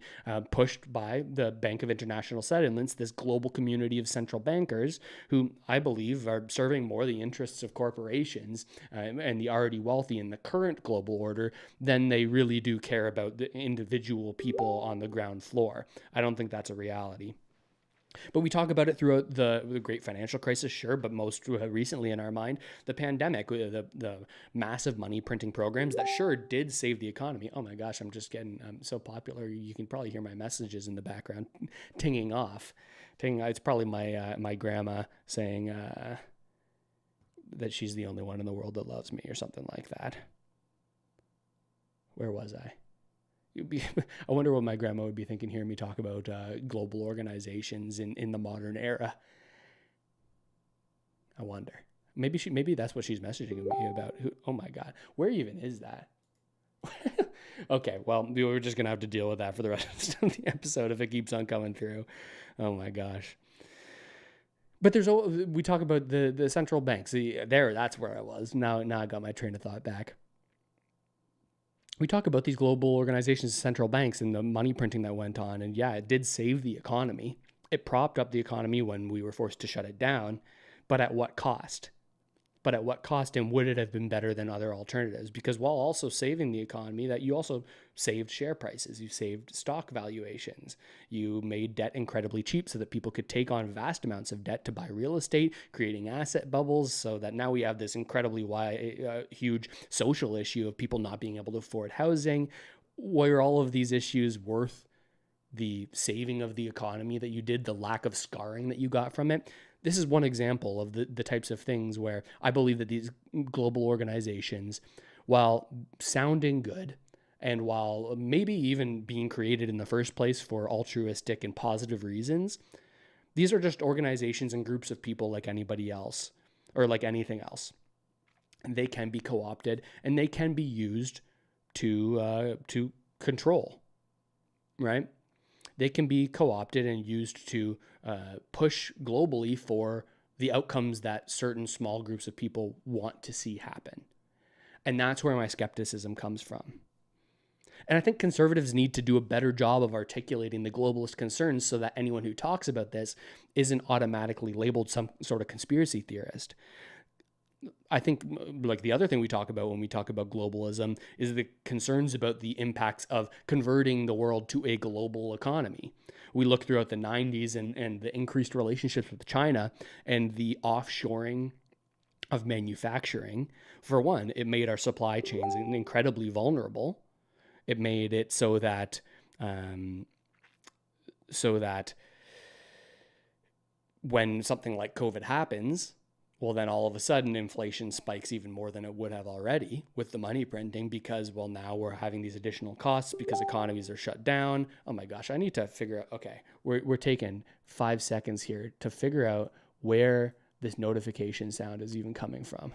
pushed by the Bank of International Settlements, this global community of central bankers who I believe are serving more the interests of corporations and the already wealthy in the current global order than they really do care about the individual people on the ground floor. I don't think that's a reality. But we talk about it throughout the great financial crisis, sure, but most recently in our mind, the pandemic, the massive money printing programs that sure did save the economy. Oh my gosh, I'm just getting so popular. You can probably hear my messages in the background tinging off. It's probably my grandma saying that she's the only one in the world that loves me or something like that. Where was I? I wonder what my grandma would be thinking hearing me talk about global organizations in the modern era. I wonder. Maybe that's what she's messaging me about. Oh my God, where even is that? Okay, well, we're just gonna have to deal with that for the rest of the episode if it keeps on coming through. Oh my gosh. But we talk about the central banks. That's where I was. Now I got my train of thought back. We talk about these global organizations, central banks, and the money printing that went on. And yeah, it did save the economy. It propped up the economy when we were forced to shut it down. But at what cost? but at what cost, and would it have been better than other alternatives? Because while also saving the economy, that you also saved share prices, you saved stock valuations, you made debt incredibly cheap so that people could take on vast amounts of debt to buy real estate, creating asset bubbles, so that now we have this incredibly huge social issue of people not being able to afford housing. Were all of these issues worth the saving of the economy that you did, the lack of scarring that you got from it? This is one example of the types of things where I believe that these global organizations, while sounding good and while maybe even being created in the first place for altruistic and positive reasons, these are just organizations and groups of people like anybody else or like anything else. And they can be co-opted and they can be used to control, right? They can be co-opted and used to push globally for the outcomes that certain small groups of people want to see happen. And that's where my skepticism comes from. And I think conservatives need to do a better job of articulating the globalist concerns so that anyone who talks about this isn't automatically labeled some sort of conspiracy theorist. I think like the other thing we talk about when we talk about globalism is the concerns about the impacts of converting the world to a global economy. We look throughout the 90s and the increased relationships with China and the offshoring of manufacturing. For one, it made our supply chains incredibly vulnerable. It made it so that when something like COVID happens, well, then all of a sudden inflation spikes even more than it would have already with the money printing because, well, now we're having these additional costs because economies are shut down. Oh my gosh, I need to figure out, okay, we're taking 5 seconds here to figure out where this notification sound is even coming from.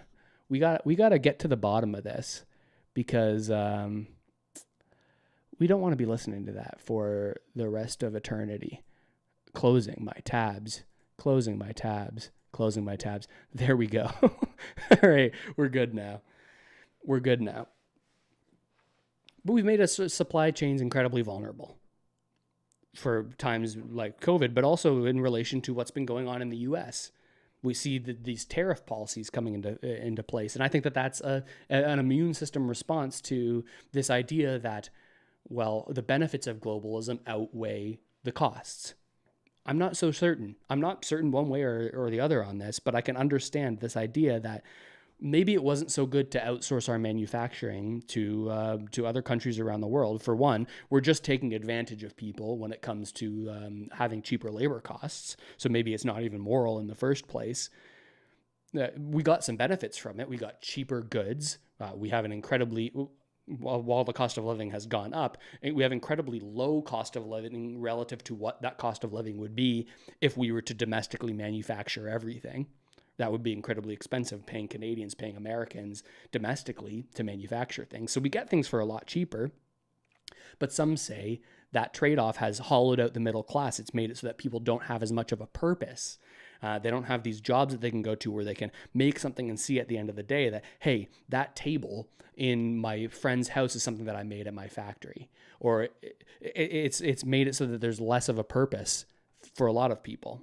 We got to get to the bottom of this because we don't want to be listening to that for the rest of eternity. Closing my tabs. There we go. All right, we're good now. But we've made our supply chains incredibly vulnerable for times like COVID, but also in relation to what's been going on in the U.S. We see these tariff policies coming into place. And I think that that's an immune system response to this idea that, well, the benefits of globalism outweigh the costs. I'm not so certain. I'm not certain one way or the other on this, but I can understand this idea that maybe it wasn't so good to outsource our manufacturing to other countries around the world. For one, we're just taking advantage of people when it comes to having cheaper labor costs. So maybe it's not even moral in the first place. We got some benefits from it. We got cheaper goods. We have an incredibly... while the cost of living has gone up, we have incredibly low cost of living relative to what that cost of living would be if we were to domestically manufacture everything. That would be incredibly expensive, paying Canadians, paying Americans domestically to manufacture things. So we get things for a lot cheaper. But some say that trade-off has hollowed out the middle class. It's made it so that people don't have as much of a purpose. They don't have these jobs that they can go to where they can make something and see at the end of the day that, hey, that table in my friend's house is something that I made at my factory. Or it's made it so that there's less of a purpose for a lot of people.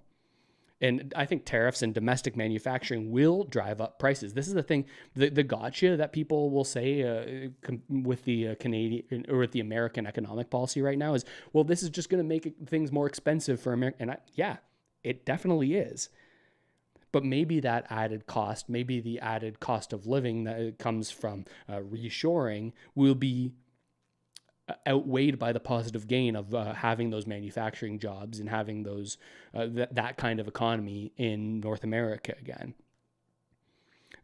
And I think tariffs and domestic manufacturing will drive up prices. This is the thing, the gotcha that people will say with the Canadian or with the American economic policy right now is, well, this is just going to make things more expensive for America. And yeah, it definitely is. But maybe that added cost, maybe the added cost of living that comes from reshoring will be outweighed by the positive gain of having those manufacturing jobs and having those that kind of economy in North America again.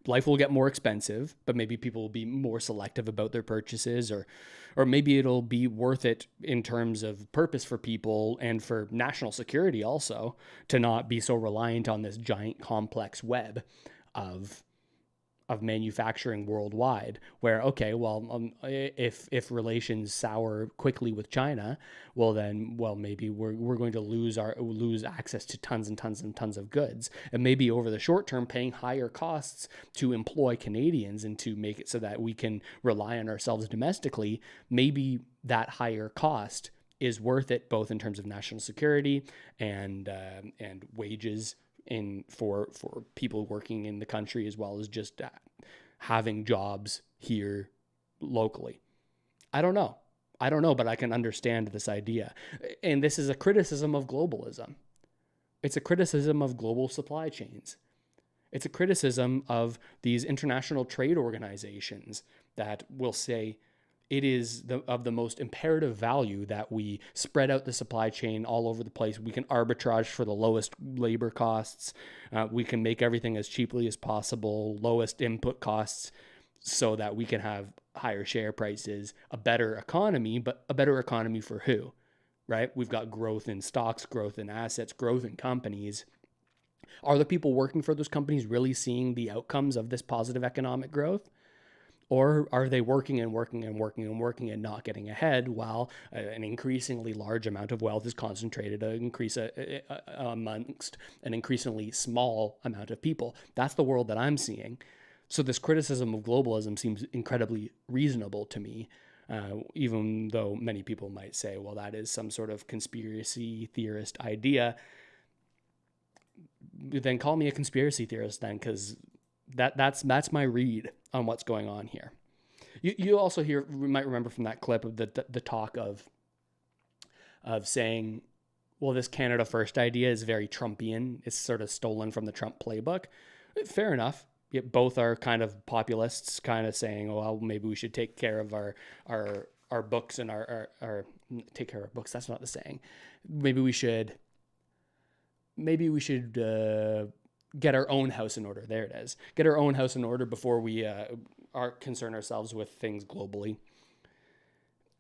Life will get more expensive, but maybe people will be more selective about their purchases, or maybe it'll be worth it in terms of purpose for people and for national security also, to not be so reliant on this giant complex web of manufacturing worldwide, where, okay, well, if relations sour quickly with China, maybe we're going to lose access to tons and tons and tons of goods, and maybe over the short term paying higher costs to employ Canadians and to make it so that we can rely on ourselves domestically. Maybe that higher cost is worth it, both in terms of national security and wages for people working in the country, as well as just having jobs here locally. I don't know, but I can understand this idea. And this is a criticism of globalism. It's a criticism of global supply chains. It's a criticism of these international trade organizations that will say it is of the most imperative value that we spread out the supply chain all over the place. We can arbitrage for the lowest labor costs. We can make everything as cheaply as possible, lowest input costs, so that we can have higher share prices, a better economy, but a better economy for who, right? We've got growth in stocks, growth in assets, growth in companies. Are the people working for those companies really seeing the outcomes of this positive economic growth? Or are they working and working and working and working and not getting ahead while an increasingly large amount of wealth is concentrated amongst an increasingly small amount of people? That's the world that I'm seeing. So this criticism of globalism seems incredibly reasonable to me, even though many people might say, well, that is some sort of conspiracy theorist idea. Then call me a conspiracy theorist then, because that's my read on what's going on here. You also you might remember from that clip of the talk of saying, well, this Canada First idea is very Trumpian. It's sort of stolen from the Trump playbook. Fair enough. Yet both are kind of populists, kind of saying, well, maybe we should take care of our books and our take care of our books. That's not the saying. Maybe we should get our own house in order. There it is. Get our own house in order before we concern ourselves with things globally.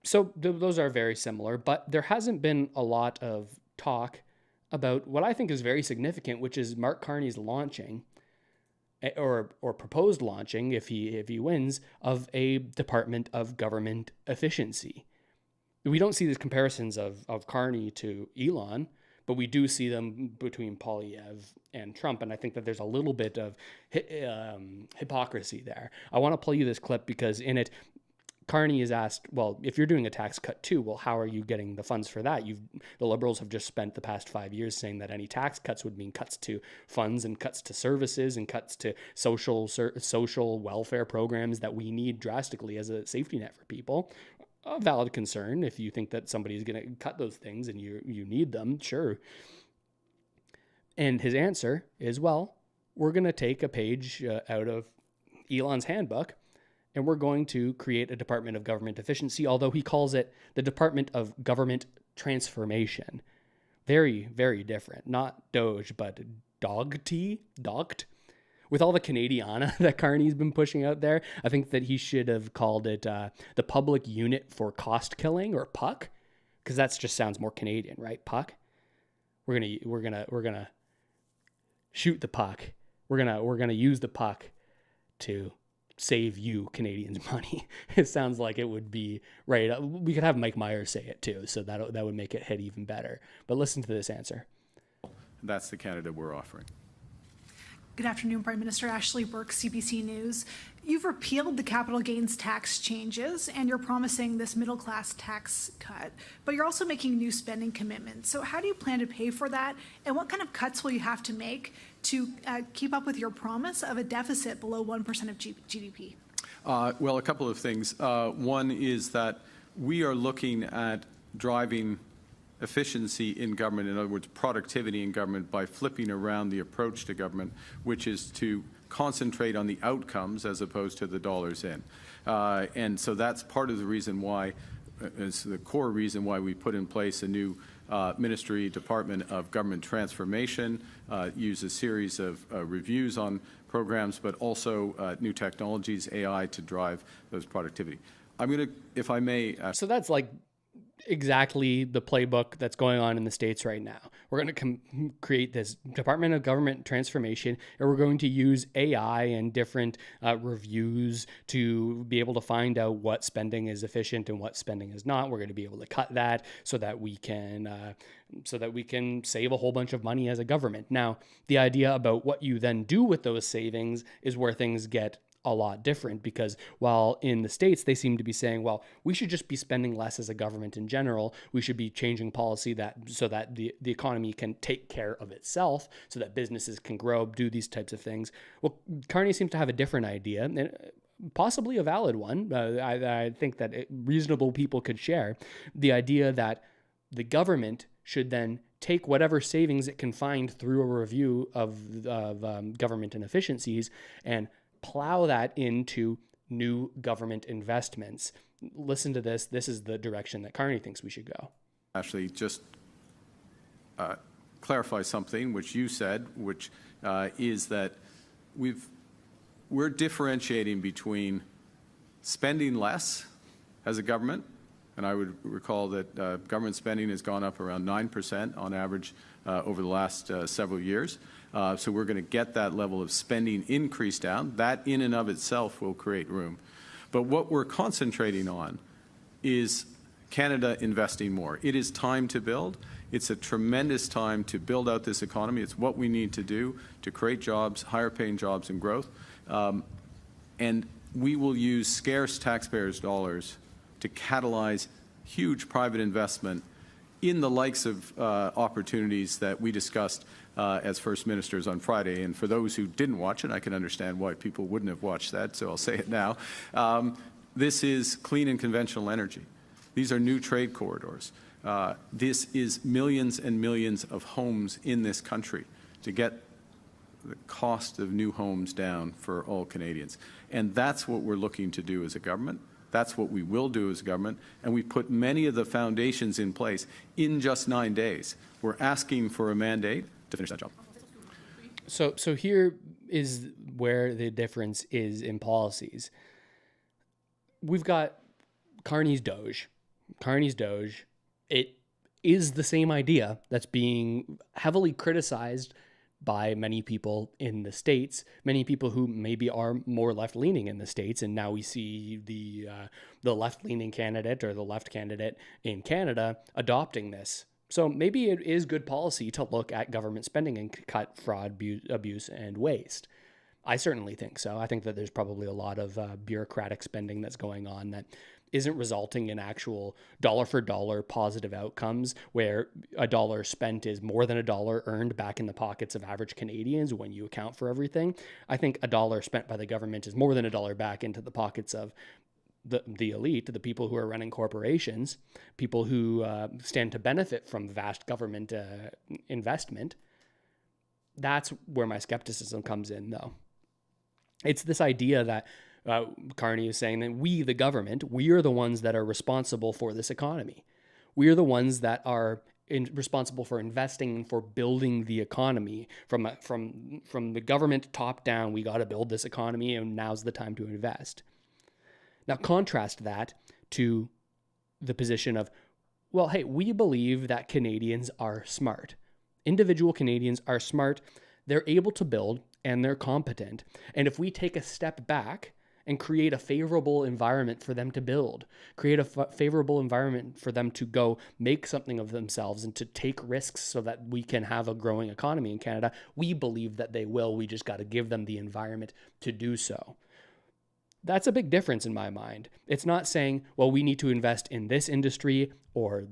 So those are very similar, but there hasn't been a lot of talk about what I think is very significant, which is Mark Carney's launching or proposed launching, if he wins, of a Department of Government Efficiency. We don't see these comparisons of Carney to Elon, but we do see them between Poilievre and Trump, and I think that there's a little bit of hypocrisy there. I want to play you this clip because in it, Carney is asked, well, if you're doing a tax cut too, well, how are you getting the funds for that? The Liberals have just spent the past 5 years saying that any tax cuts would mean cuts to funds and cuts to services and cuts to social welfare programs that we need drastically as a safety net for people. A valid concern if you think that somebody is going to cut those things and you need them, sure. And his answer is, well, we're going to take a page out of Elon's handbook and we're going to create a Department of Government Efficiency, although he calls it the Department of Government Transformation. Very, very different. Not Doge, but dogged. With all the Canadiana that Carney's been pushing out there, I think that he should have called it the Public Unit for Cost Killing, or PUC, because that just sounds more Canadian, right? PUC. We're gonna shoot the puck. We're gonna use the puck to save you Canadians money. It sounds like it would be right. We could have Mike Myers say it too, so that would make it hit even better. But listen to this answer. That's the candidate we're offering. Good afternoon, Prime Minister. Ashley Burke, CBC News. You've repealed the capital gains tax changes, and you're promising this middle-class tax cut, but you're also making new spending commitments. So how do you plan to pay for that, and what kind of cuts will you have to make to keep up with your promise of a deficit below 1% of GDP? Well, a couple of things. One is that we are looking at driving efficiency in government, in other words, productivity in government, by flipping around the approach to government, which is to concentrate on the outcomes as opposed to the dollars in. And so that's part of the reason why, it's the core reason why we put in place a new Ministry Department of Government Transformation, use a series of reviews on programs, but also new technologies, AI, to drive those productivity. I'm going to, if I may... So that's like exactly the playbook that's going on in the States right now. We're going to create this Department of Government Transformation, and we're going to use AI and different reviews to be able to find out what spending is efficient and what spending is not. We're going to be able to cut that so that we can save a whole bunch of money as a government. Now, the idea about what you then do with those savings is where things get a lot different, because while in the States they seem to be saying, well, we should just be spending less as a government in general. We should be changing policy so that the economy can take care of itself, so that businesses can grow, do these types of things. Well, Carney seems to have a different idea, and possibly a valid one. I think that reasonable people could share the idea that the government should then take whatever savings it can find through a review of government inefficiencies and plow that into new government investments. Listen to this. This is the direction that Carney thinks we should go. Actually, just clarify something which you said, which is that we're differentiating between spending less as a government, and I would recall that government spending has gone up around 9% on average over the last several years. So we're going to get that level of spending increase down. That in and of itself will create room. But what we're concentrating on is Canada investing more. It is time to build. It's a tremendous time to build out this economy. It's what we need to do to create jobs, higher paying jobs and growth. And we will use scarce taxpayers' dollars to catalyze huge private investment in the likes of opportunities that we discussed as First Ministers on Friday. And for those who didn't watch it, I can understand why people wouldn't have watched that, so I'll say it now. This is clean and conventional energy. These are new trade corridors. This is millions and millions of homes in this country to get the cost of new homes down for all Canadians. And that's what we're looking to do as a government. That's what we will do as a government. And we put many of the foundations in place in just 9 days. We're asking for a mandate to finish that job. So here is where the difference is in policies. We've got Carney's Doge. It is the same idea that's being heavily criticized by many people in the States, many people who maybe are more left-leaning in the States. And now we see the left-leaning candidate or the left candidate in Canada adopting this. So maybe it is good policy to look at government spending and cut fraud, abuse, and waste. I certainly think so. I think that there's probably a lot of bureaucratic spending that's going on that isn't resulting in actual dollar-for-dollar positive outcomes, where a dollar spent is more than a dollar earned back in the pockets of average Canadians when you account for everything. I think a dollar spent by the government is more than a dollar back into the pockets of the elite, the people who are running corporations, people who stand to benefit from vast government investment. That's where my skepticism comes in, though. It's this idea that Carney is saying that we, the government, we are the ones that are responsible for this economy. We are the ones that are responsible for investing and for building the economy from the government top down. We got to build this economy, and now's the time to invest. Now contrast that to the position of, well, hey, we believe that Canadians are smart. Individual Canadians are smart. They're able to build and they're competent. And if we take a step back and create a favorable environment for them to build, create a favorable environment for them to go make something of themselves and to take risks so that we can have a growing economy in Canada, we believe that they will. We just got to give them the environment to do so. That's a big difference in my mind. It's not saying, well, we need to invest in this industry, or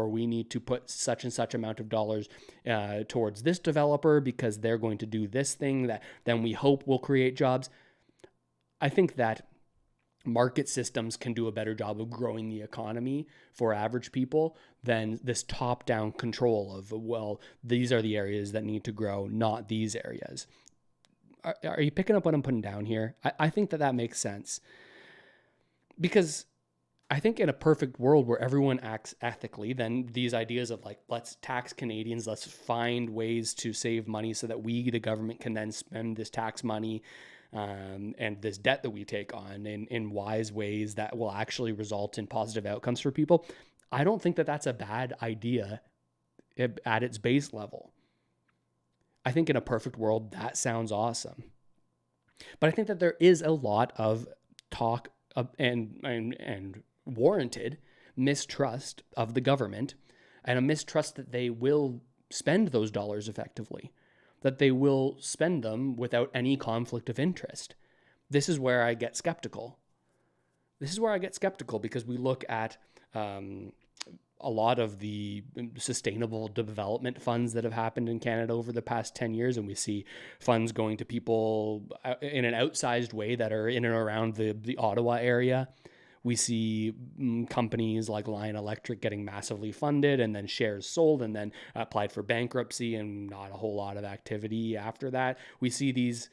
we need to put such and such amount of dollars towards this developer because they're going to do this thing that then we hope will create jobs. I think that market systems can do a better job of growing the economy for average people than this top-down control of, well, these are the areas that need to grow, not these areas. Are you picking up what I'm putting down here? I think that makes sense. Because I think in a perfect world where everyone acts ethically, then these ideas of like, let's tax Canadians, let's find ways to save money so that we, the government, can then spend this tax money and this debt that we take on in wise ways that will actually result in positive outcomes for people. I don't think that that's a bad idea at its base level. I think in a perfect world, that sounds awesome. But I think that there is a lot of talk and warranted mistrust of the government, and a mistrust that they will spend those dollars effectively, that they will spend them without any conflict of interest. This is where I get skeptical. Because we look at a lot of the sustainable development funds that have happened in Canada over the past 10 years, and we see funds going to people in an outsized way that are in and around the Ottawa area. We see companies like Lion Electric getting massively funded and then shares sold and then applied for bankruptcy and not a whole lot of activity after that. We see these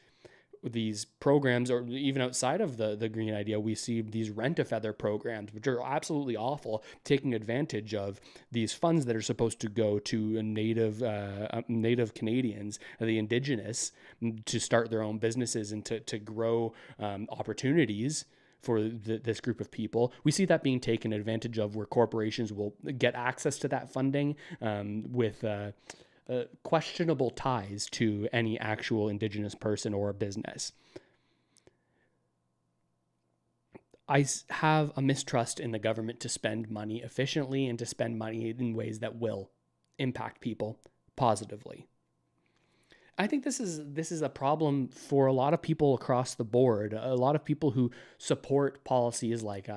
programs, or even outside of the green idea, we see these rent-a-feather programs, which are absolutely awful, taking advantage of these funds that are supposed to go to native Canadians, the Indigenous, to start their own businesses and to grow opportunities for this group of people. We see that being taken advantage of, where corporations will get access to that funding with questionable ties to any actual Indigenous person or business. I have a mistrust in the government to spend money efficiently and to spend money in ways that will impact people positively. I think this is a problem for a lot of people across the board. A lot of people who support policies like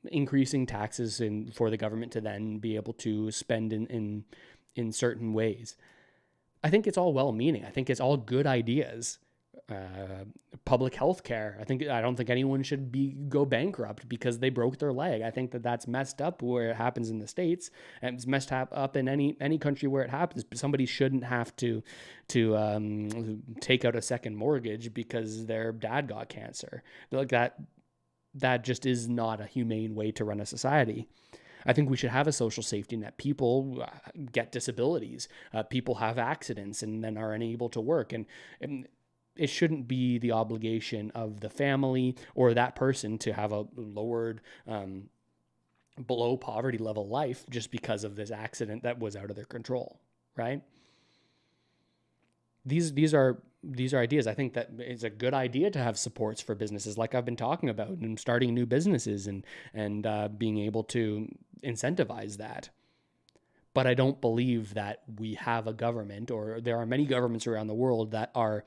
increasing taxes for the government to then be able to spend in certain ways. I think it's all well-meaning. I think it's all good ideas. Public health care. I don't think anyone should go bankrupt because they broke their leg. I think that's messed up where it happens in the States, and it's messed up in any country where it happens. Somebody shouldn't have to take out a second mortgage because their dad got cancer. Like that just is not a humane way to run a society. I think we should have a social safety net. People get disabilities. People have accidents and then are unable to work. And it shouldn't be the obligation of the family or that person to have a lowered, below poverty level life just because of this accident that was out of their control, right? These are ideas. I think that it's a good idea to have supports for businesses like I've been talking about, and starting new businesses and being able to incentivize that. But I don't believe that we have a government, or there are many governments around the world that are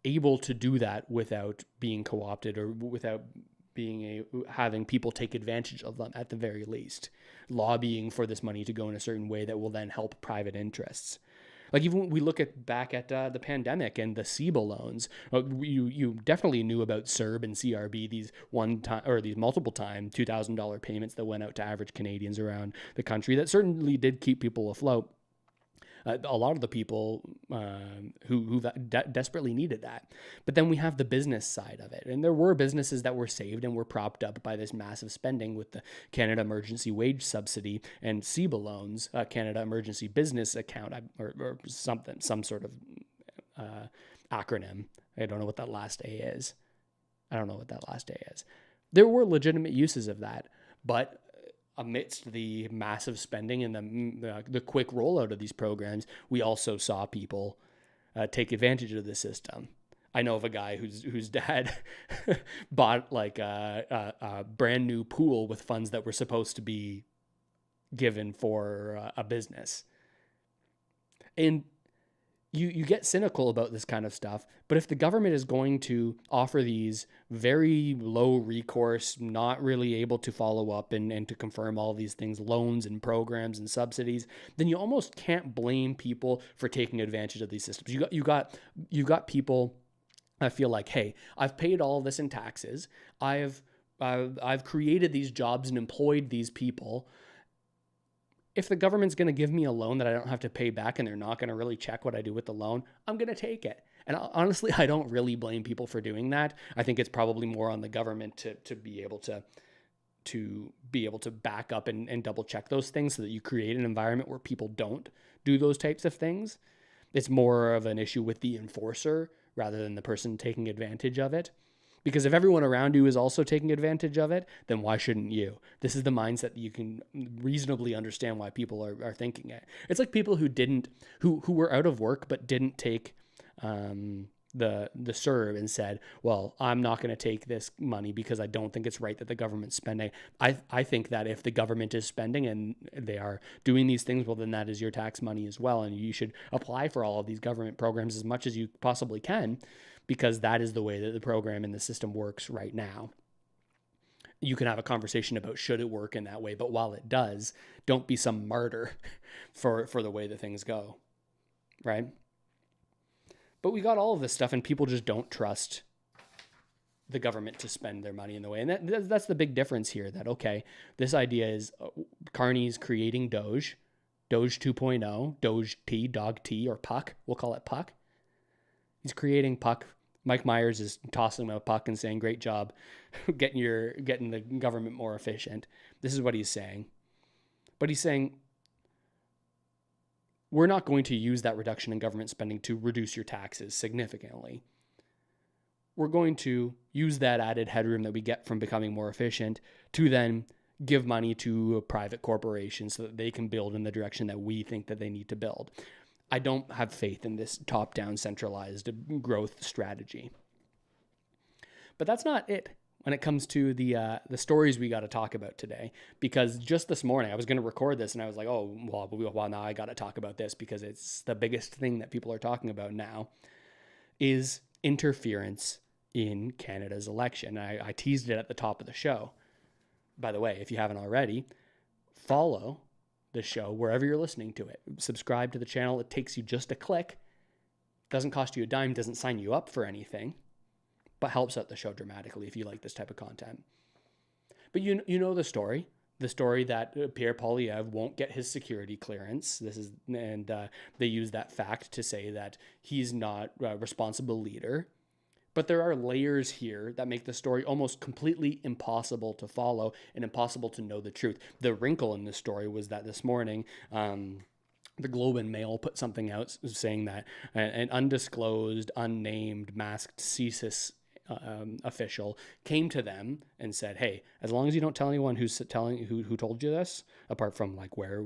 able to do that without being co-opted or without having people take advantage of them, at the very least. Lobbying for this money to go in a certain way that will then help private interests. Like even when we look back at the pandemic and the CEBA loans, you definitely knew about CERB and CRB, these multiple time $2,000 payments that went out to average Canadians around the country. That certainly did keep people afloat. A lot of the people who desperately needed that. But then we have the business side of it. And there were businesses that were saved and were propped up by this massive spending with the Canada Emergency Wage Subsidy and CEBA loans, Canada Emergency Business Account, or something, some sort of acronym. I don't know what that last A is. There were legitimate uses of that, but amidst the massive spending and the quick rollout of these programs, we also saw people take advantage of the system. I know of a guy whose dad bought like a brand new pool with funds that were supposed to be given for a business. And you get cynical about this kind of stuff, but if the government is going to offer these very low recourse, not really able to follow up and to confirm all these things, loans and programs and subsidies, then you almost can't blame people for taking advantage of these systems. You got people, I feel like, hey, I've paid all of this in taxes. I've created these jobs and employed these people. If the government's going to give me a loan that I don't have to pay back and they're not going to really check what I do with the loan, I'm going to take it. And honestly, I don't really blame people for doing that. I think it's probably more on the government to be able to back up and double check those things so that you create an environment where people don't do those types of things. It's more of an issue with the enforcer rather than the person taking advantage of it. Because if everyone around you is also taking advantage of it, then why shouldn't you? This is the mindset that you can reasonably understand why people are thinking it. It's like people who were out of work but didn't take the CERB and said, well, I'm not going to take this money because I don't think it's right that the government's spending. I think that if the government is spending and they are doing these things, well, then that is your tax money as well. And you should apply for all of these government programs as much as you possibly can, because that is the way that the program and the system works right now. You can have a conversation about should it work in that way, but while it does, don't be some martyr for the way that things go, right? But we got all of this stuff, and people just don't trust the government to spend their money in the way. And that's the big difference here, that, okay, this idea is Carney's creating Doge 2.0, Doge T, Dog T, or Puck. We'll call it Puck. He's creating Puck. Mike Myers is tossing him a puck and saying, great job getting the government more efficient. This is what he's saying. But he's saying, we're not going to use that reduction in government spending to reduce your taxes significantly. We're going to use that added headroom that we get from becoming more efficient to then give money to private corporations so that they can build in the direction that we think that they need to build. I don't have faith in this top-down centralized growth strategy. But that's not it when it comes to the stories we got to talk about today. Because just this morning, I was going to record this and I was like, oh, well, now I got to talk about this because it's the biggest thing that people are talking about now, is interference in Canada's election. I teased it at the top of the show. By the way, if you haven't already, follow the show wherever you're listening to it. Subscribe to the channel. It takes you just a click. Doesn't cost you a dime, doesn't sign you up for anything, but helps out the show dramatically if you like this type of content. But you know the story that Pierre Poilievre won't get his security clearance. They use that fact to say that he's not a responsible leader. But there are layers here that make the story almost completely impossible to follow and impossible to know the truth. The wrinkle in this story was that this morning, the Globe and Mail put something out saying that an undisclosed, unnamed, masked CSIS official came to them and said, hey, as long as you don't tell anyone who told you this, apart from like where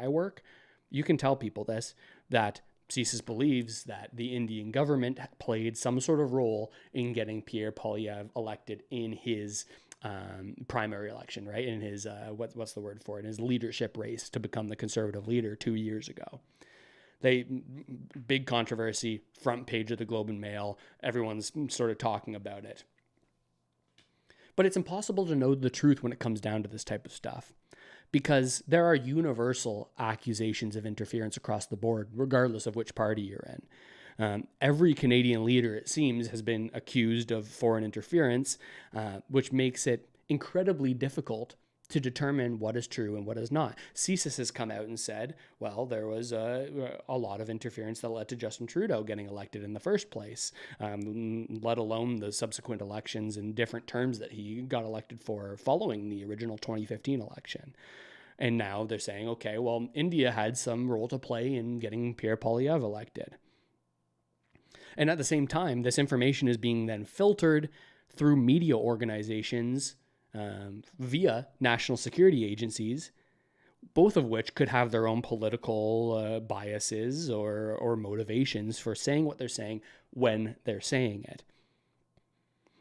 I work, you can tell people this, that CSIS believes that the Indian government played some sort of role in getting Pierre Poilievre elected in his primary election, right? In his, what's the word for it? In his leadership race to become the Conservative leader 2 years ago. Big controversy, front page of the Globe and Mail. Everyone's sort of talking about it. But it's impossible to know the truth when it comes down to this type of stuff, because there are universal accusations of interference across the board, regardless of which party you're in. Every Canadian leader, it seems, has been accused of foreign interference, which makes it incredibly difficult to determine what is true and what is not. CSIS has come out and said, well, there was a lot of interference that led to Justin Trudeau getting elected in the first place, let alone the subsequent elections and different terms that he got elected for following the original 2015 election. And now they're saying, okay, well, India had some role to play in getting Pierre Poilievre elected. And at the same time, this information is being then filtered through media organizations via national security agencies, both of which could have their own political biases or motivations for saying what they're saying when they're saying it.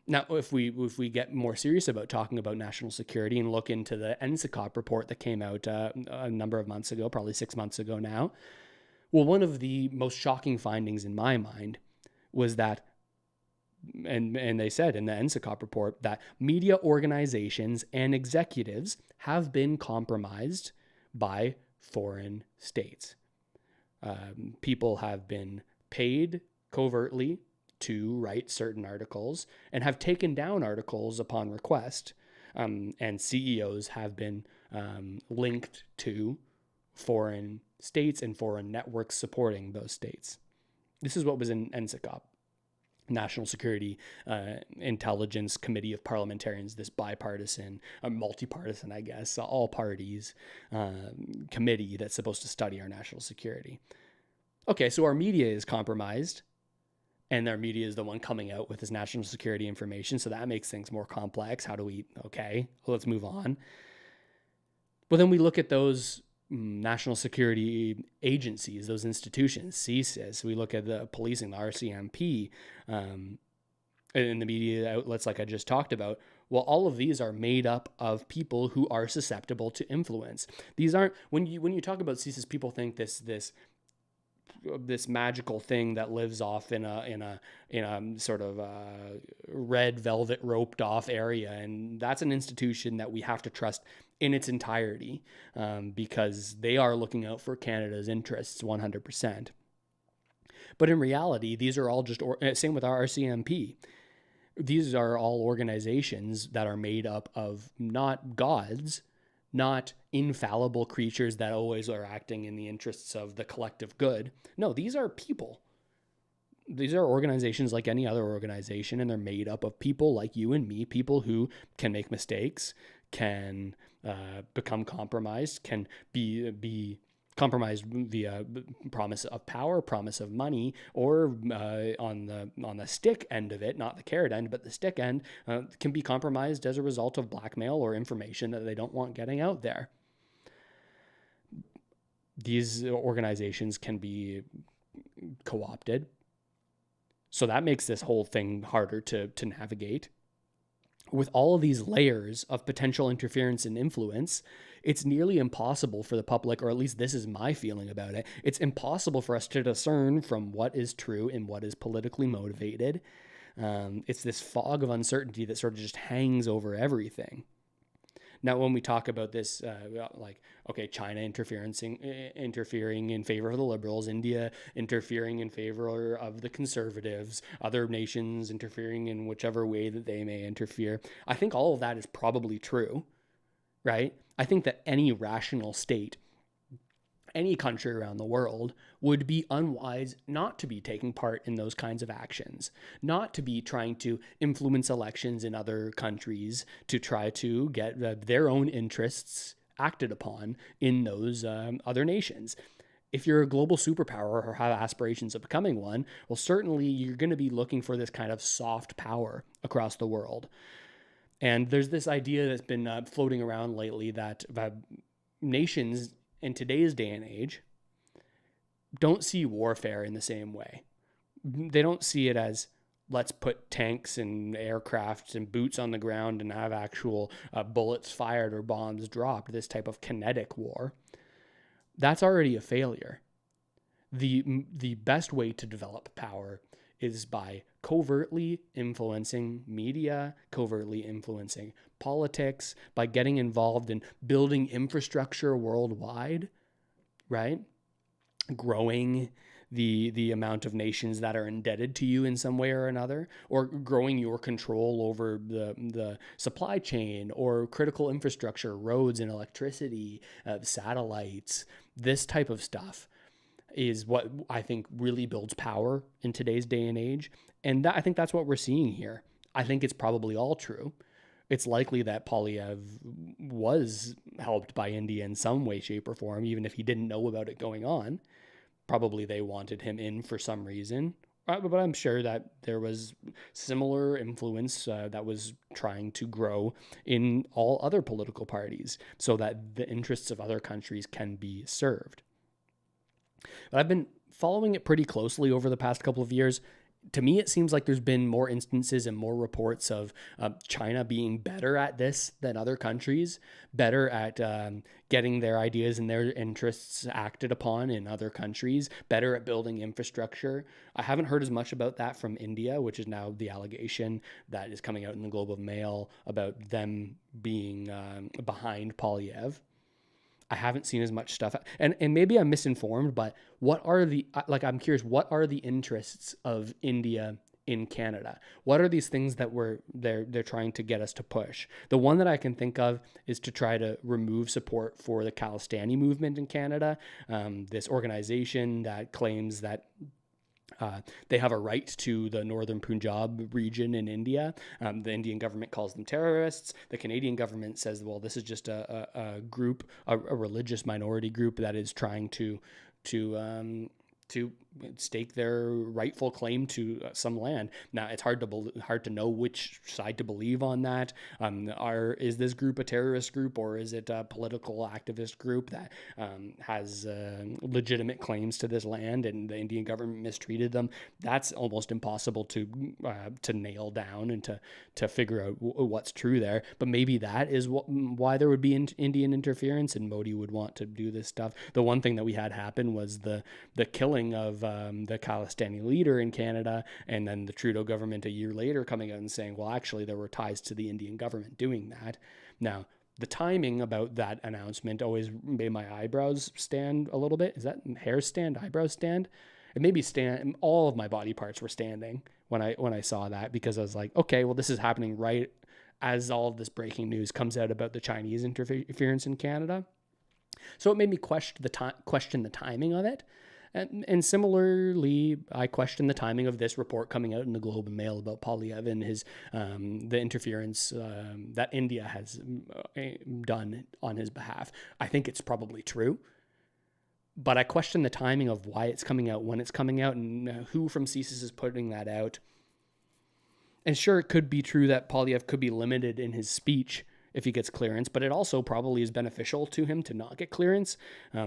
Now, if we get more serious about talking about national security and look into the NSICOP report that came out a number of months ago, probably 6 months ago now, well, one of the most shocking findings in my mind was that, and they said in the NSICOP report, that media organizations and executives have been compromised by foreign states. People have been paid covertly to write certain articles and have taken down articles upon request. And CEOs have been linked to foreign states and foreign networks supporting those states. This is what was in NSICOP, National Security Intelligence Committee of Parliamentarians, this bipartisan, multi-partisan, I guess, all parties committee that's supposed to study our national security. Okay, so our media is compromised, and our media is the one coming out with this national security information, so that makes things more complex. How do we, okay, let's move on. But then we look at those national security agencies, those institutions, CSIS. We look at the policing, the RCMP, in the media outlets like I just talked about. Well, all of these are made up of people who are susceptible to influence. These aren't, when you talk about CSIS, people think this magical thing that lives off in a sort of red velvet roped off area, and that's an institution that we have to trust in its entirety, because they are looking out for Canada's interests 100%. But in reality, these are all just same with our RCMP. These are all organizations that are made up of not gods, not infallible creatures that always are acting in the interests of the collective good. No, these are people. These are organizations like any other organization, and they're made up of people like you and me, people who can make mistakes, can become compromised, can be compromised via promise of power, promise of money, or on the stick end of it, not the carrot end, but the stick end, can be compromised as a result of blackmail or information that they don't want getting out there. These organizations can be co-opted. So that makes this whole thing harder to navigate. With all of these layers of potential interference and influence, it's nearly impossible for the public, or at least this is my feeling about it, it's impossible for us to discern from what is true and what is politically motivated. It's this fog of uncertainty that sort of just hangs over everything. Now, when we talk about this, China interfering in favor of the liberals, India interfering in favor of the conservatives, other nations interfering in whichever way that they may interfere, I think all of that is probably true, right? I think that any rational state, any country around the world, would be unwise not to be taking part in those kinds of actions, not to be trying to influence elections in other countries to try to get their own interests acted upon in those other nations. If you're a global superpower or have aspirations of becoming one, well, certainly you're going to be looking for this kind of soft power across the world. And there's this idea that's been floating around lately that nations in today's day and age don't see warfare in the same way. They don't see it as, let's put tanks and aircrafts and boots on the ground and have actual bullets fired or bombs dropped, this type of kinetic war. That's already a failure. The best way to develop power is by covertly influencing media, covertly influencing politics, by getting involved in building infrastructure worldwide, right? Growing the amount of nations that are indebted to you in some way or another, or growing your control over the supply chain or critical infrastructure, roads and electricity, satellites, this type of stuff is what I think really builds power in today's day and age. And I think that's what we're seeing here. I think it's probably all true. It's likely that Polyev was helped by India in some way, shape, or form, even if he didn't know about it going on. Probably they wanted him in for some reason. But I'm sure that there was similar influence that was trying to grow in all other political parties so that the interests of other countries can be served. But I've been following it pretty closely over the past couple of years. To me, it seems like there's been more instances and more reports of China being better at this than other countries, better at getting their ideas and their interests acted upon in other countries, better at building infrastructure. I haven't heard as much about that from India, which is now the allegation that is coming out in the Globe and Mail about them being behind Polyev. I haven't seen as much stuff, and maybe I'm misinformed, but I'm curious, what are the interests of India in Canada? What are these things that they're trying to get us to push? The one that I can think of is to try to remove support for the Khalistani movement in Canada, this organization that claims that they have a right to the northern Punjab region in India. The Indian government calls them terrorists. The Canadian government says, well, this is just a group, a religious minority group that is trying to stake their rightful claim to some land. Now, it's hard to know which side to believe on that. Is this group a terrorist group, or is it a political activist group that has legitimate claims to this land and the Indian government mistreated them? That's almost impossible to nail down and to figure out what's true there. But maybe that is why there would be Indian interference and Modi would want to do this stuff. The one thing that we had happen was the killing of the Khalistani leader in Canada, and then the Trudeau government a year later coming out and saying, well, actually there were ties to the Indian government doing that. Now, the timing about that announcement always made my eyebrows stand a little bit. Is that hair stand, eyebrows stand? It made me stand. All of my body parts were standing when I saw that, because I was like, okay, well, this is happening right as all of this breaking news comes out about the Chinese interference in Canada. So it made me question the timing of it. And similarly, I question the timing of this report coming out in the Globe and Mail about Polyev and his the interference that India has done on his behalf. I think it's probably true, but I question the timing of why it's coming out, when it's coming out, and who from CSIS is putting that out. And sure, it could be true that Polyev could be limited in his speech if he gets clearance, but it also probably is beneficial to him to not get clearance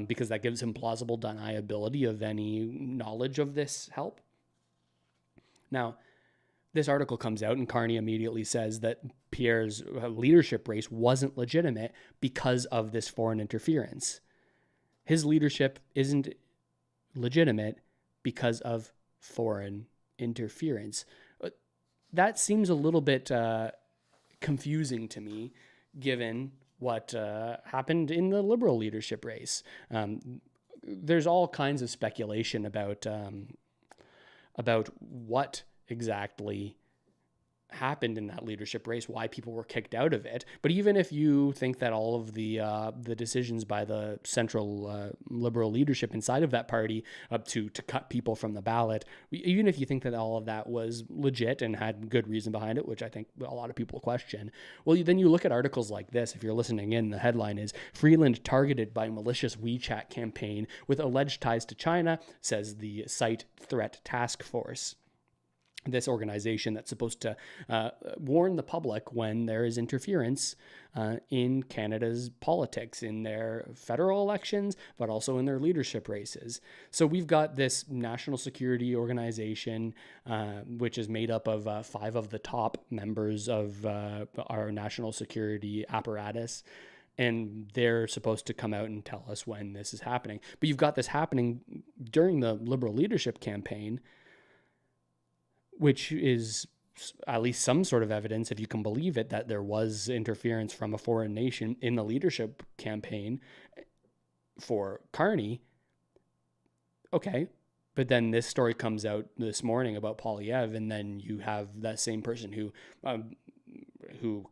because that gives him plausible deniability of any knowledge of this help. Now, this article comes out and Carney immediately says that Pierre's leadership race wasn't legitimate because of this foreign interference. His leadership isn't legitimate because of foreign interference. That seems a little bit confusing to me, given what happened in the Liberal leadership race. There's all kinds of speculation about what exactly happened in that leadership race, why people were kicked out of it. But even if you think that all of the decisions by the central Liberal leadership inside of that party to cut people from the ballot, even if you think that all of that was legit and had good reason behind it, which I think a lot of people question, well, then you look at articles like this. If you're listening in, the headline is "Freeland targeted by malicious WeChat campaign with alleged ties to China," says the Site Threat Task Force. This organization that's supposed to warn the public when there is interference in Canada's politics, in their federal elections, but also in their leadership races. So we've got this national security organization, which is made up of 5 of the top members of our national security apparatus. And they're supposed to come out and tell us when this is happening. But you've got this happening during the Liberal leadership campaign, which is at least some sort of evidence, if you can believe it, that there was interference from a foreign nation in the leadership campaign for Carney. Okay, but then this story comes out this morning about Polyev, and then you have that same person who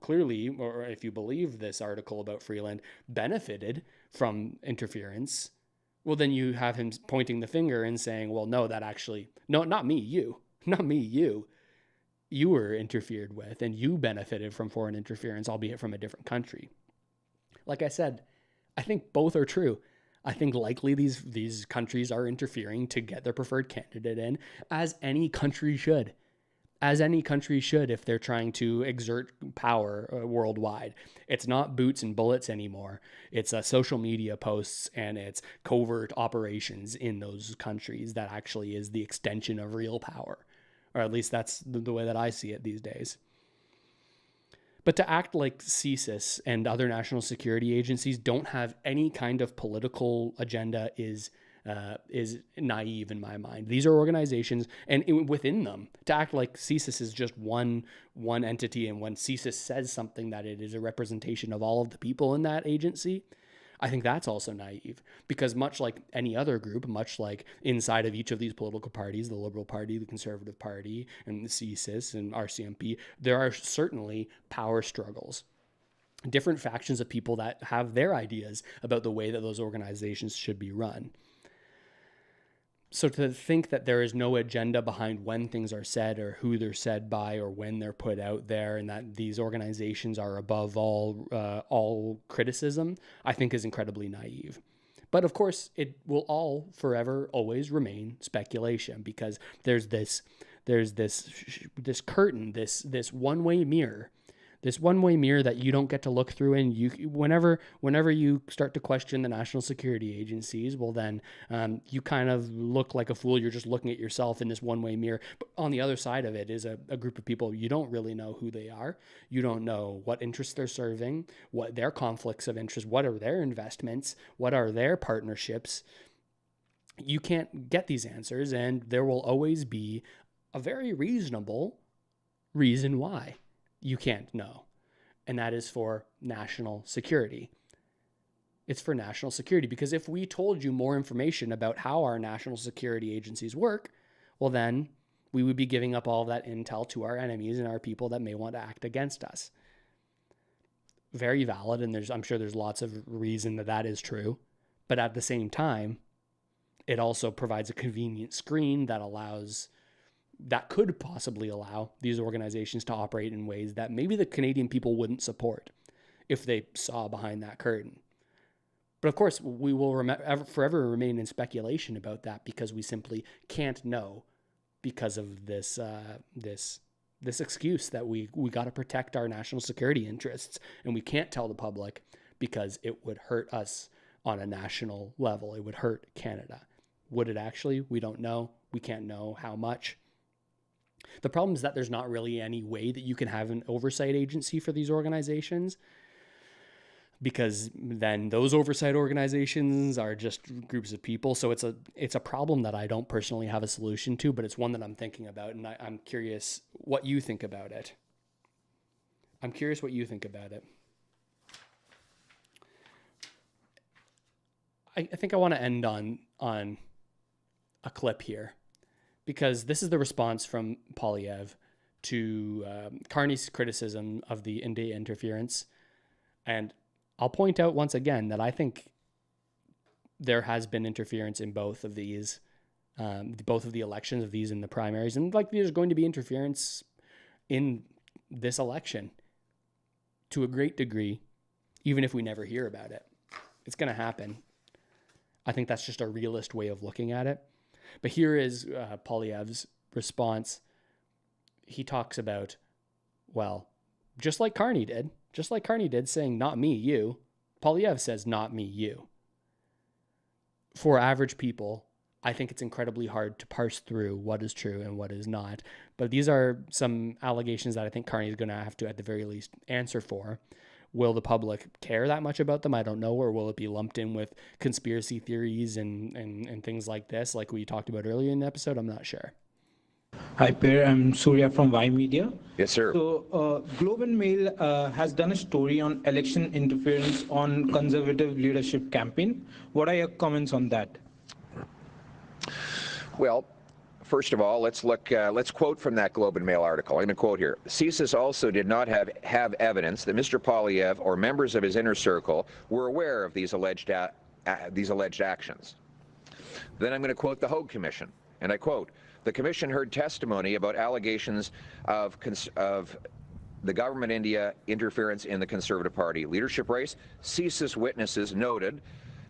clearly, or if you believe this article about Freeland, benefited from interference. Well, then you have him pointing the finger and saying, well, no, not me, you. Not me, you. You were interfered with, and you benefited from foreign interference, albeit from a different country. Like I said, I think both are true. I think likely these countries are interfering to get their preferred candidate in, as any country should. As any country should if they're trying to exert power worldwide. It's not boots and bullets anymore. It's social media posts and it's covert operations in those countries that actually is the extension of real power. Or at least that's the way that I see it these days. But to act like CSIS and other national security agencies don't have any kind of political agenda is naive in my mind. These are organizations, and within them, to act like CSIS is just one entity, and when CSIS says something that it is a representation of all of the people in that agency, I think that's also naive, because much like any other group, much like inside of each of these political parties, the Liberal Party, the Conservative Party, and the CSIS and RCMP, there are certainly power struggles. Different factions of people that have their ideas about the way that those organizations should be run. So to think that there is no agenda behind when things are said or who they're said by or when they're put out there, and that these organizations are above all criticism, I think is incredibly naive. But of course, it will all forever always remain speculation, because there's this curtain, this one-way mirror. This one-way mirror that you don't get to look through, and whenever you start to question the national security agencies, well then you kind of look like a fool. You're just looking at yourself in this one-way mirror. But on the other side of it is a group of people you don't really know who they are. You don't know what interests they're serving, what their conflicts of interest, what are their investments, what are their partnerships. You can't get these answers, and there will always be a very reasonable reason why you can't know. And that is for national security. It's for national security, because if we told you more information about how our national security agencies work, well then we would be giving up all of that intel to our enemies and our people that may want to act against us. Very valid, and I'm sure there's lots of reason that is true. But at the same time, it also provides a convenient screen that could possibly allow these organizations to operate in ways that maybe the Canadian people wouldn't support if they saw behind that curtain. But of course, we will forever remain in speculation about that, because we simply can't know, because of this excuse that we got to protect our national security interests, and we can't tell the public because it would hurt us on a national level. It would hurt Canada. Would it actually? We don't know. We can't know how much. The problem is that there's not really any way that you can have an oversight agency for these organizations, because then those oversight organizations are just groups of people. So it's a problem that I don't personally have a solution to, but it's one that I'm thinking about, and I'm curious what you think about it. I think I want to end on a clip here, because this is the response from Poilievre to Carney's criticism of the India interference. And I'll point out once again that I think there has been interference in both of these, both of the elections of these in the primaries. And there's going to be interference in this election to a great degree, even if we never hear about it. It's going to happen. I think that's just a realist way of looking at it. But here is Poilievre's response. He talks about, well, just like Carney did, saying, not me, you. Poilievre says, not me, you. For average people, I think it's incredibly hard to parse through what is true and what is not. But these are some allegations that I think Carney is going to have to, at the very least, answer for. Will the public care that much about them? I don't know. Or will it be lumped in with conspiracy theories and things like this, like we talked about earlier in the episode? I'm not sure. Hi, Per. I'm Surya from Y Media. Yes, sir. So, Globe and Mail has done a story on election interference on Conservative leadership campaign. What are your comments on that? Well, first of all, let's quote from that Globe and Mail article. I'm going to quote here. CSIS also did not have evidence that Mr. Poilievre or members of his inner circle were aware of these alleged actions. Then I'm going to quote the Hogue Commission, and I quote, "The Commission heard testimony about allegations of the government India interference in the Conservative Party leadership race. CSIS witnesses noted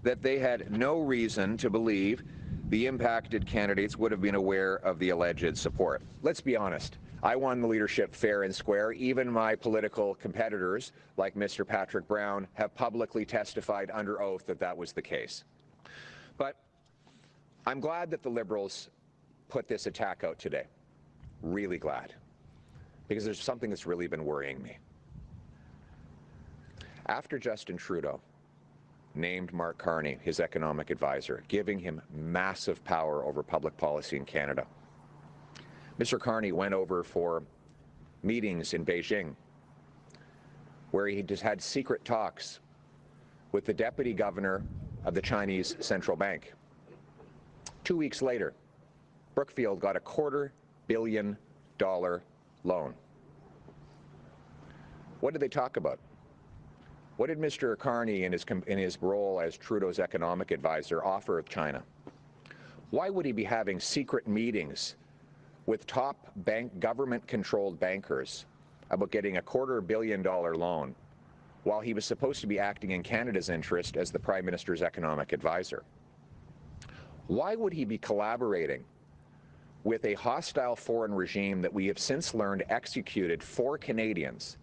that they had no reason to believe the impacted candidates would have been aware of the alleged support." Let's be honest. I won the leadership fair and square. Even my political competitors, like Mr. Patrick Brown, have publicly testified under oath that that was the case. But I'm glad that the Liberals put this attack out today. Really glad. Because there's something that's really been worrying me. After Justin Trudeau named Mark Carney his economic advisor, giving him massive power over public policy in Canada, Mr. Carney went over for meetings in Beijing where he just had secret talks with the deputy governor of the Chinese Central Bank. 2 weeks later, Brookfield got a $250 million loan. What did they talk about? What did Mr. Carney in his role as Trudeau's economic advisor offer China? Why would he be having secret meetings with top government-controlled bankers about getting a $250 million loan while he was supposed to be acting in Canada's interest as the Prime Minister's economic advisor? Why would he be collaborating with a hostile foreign regime that we have since learned executed 4 Canadians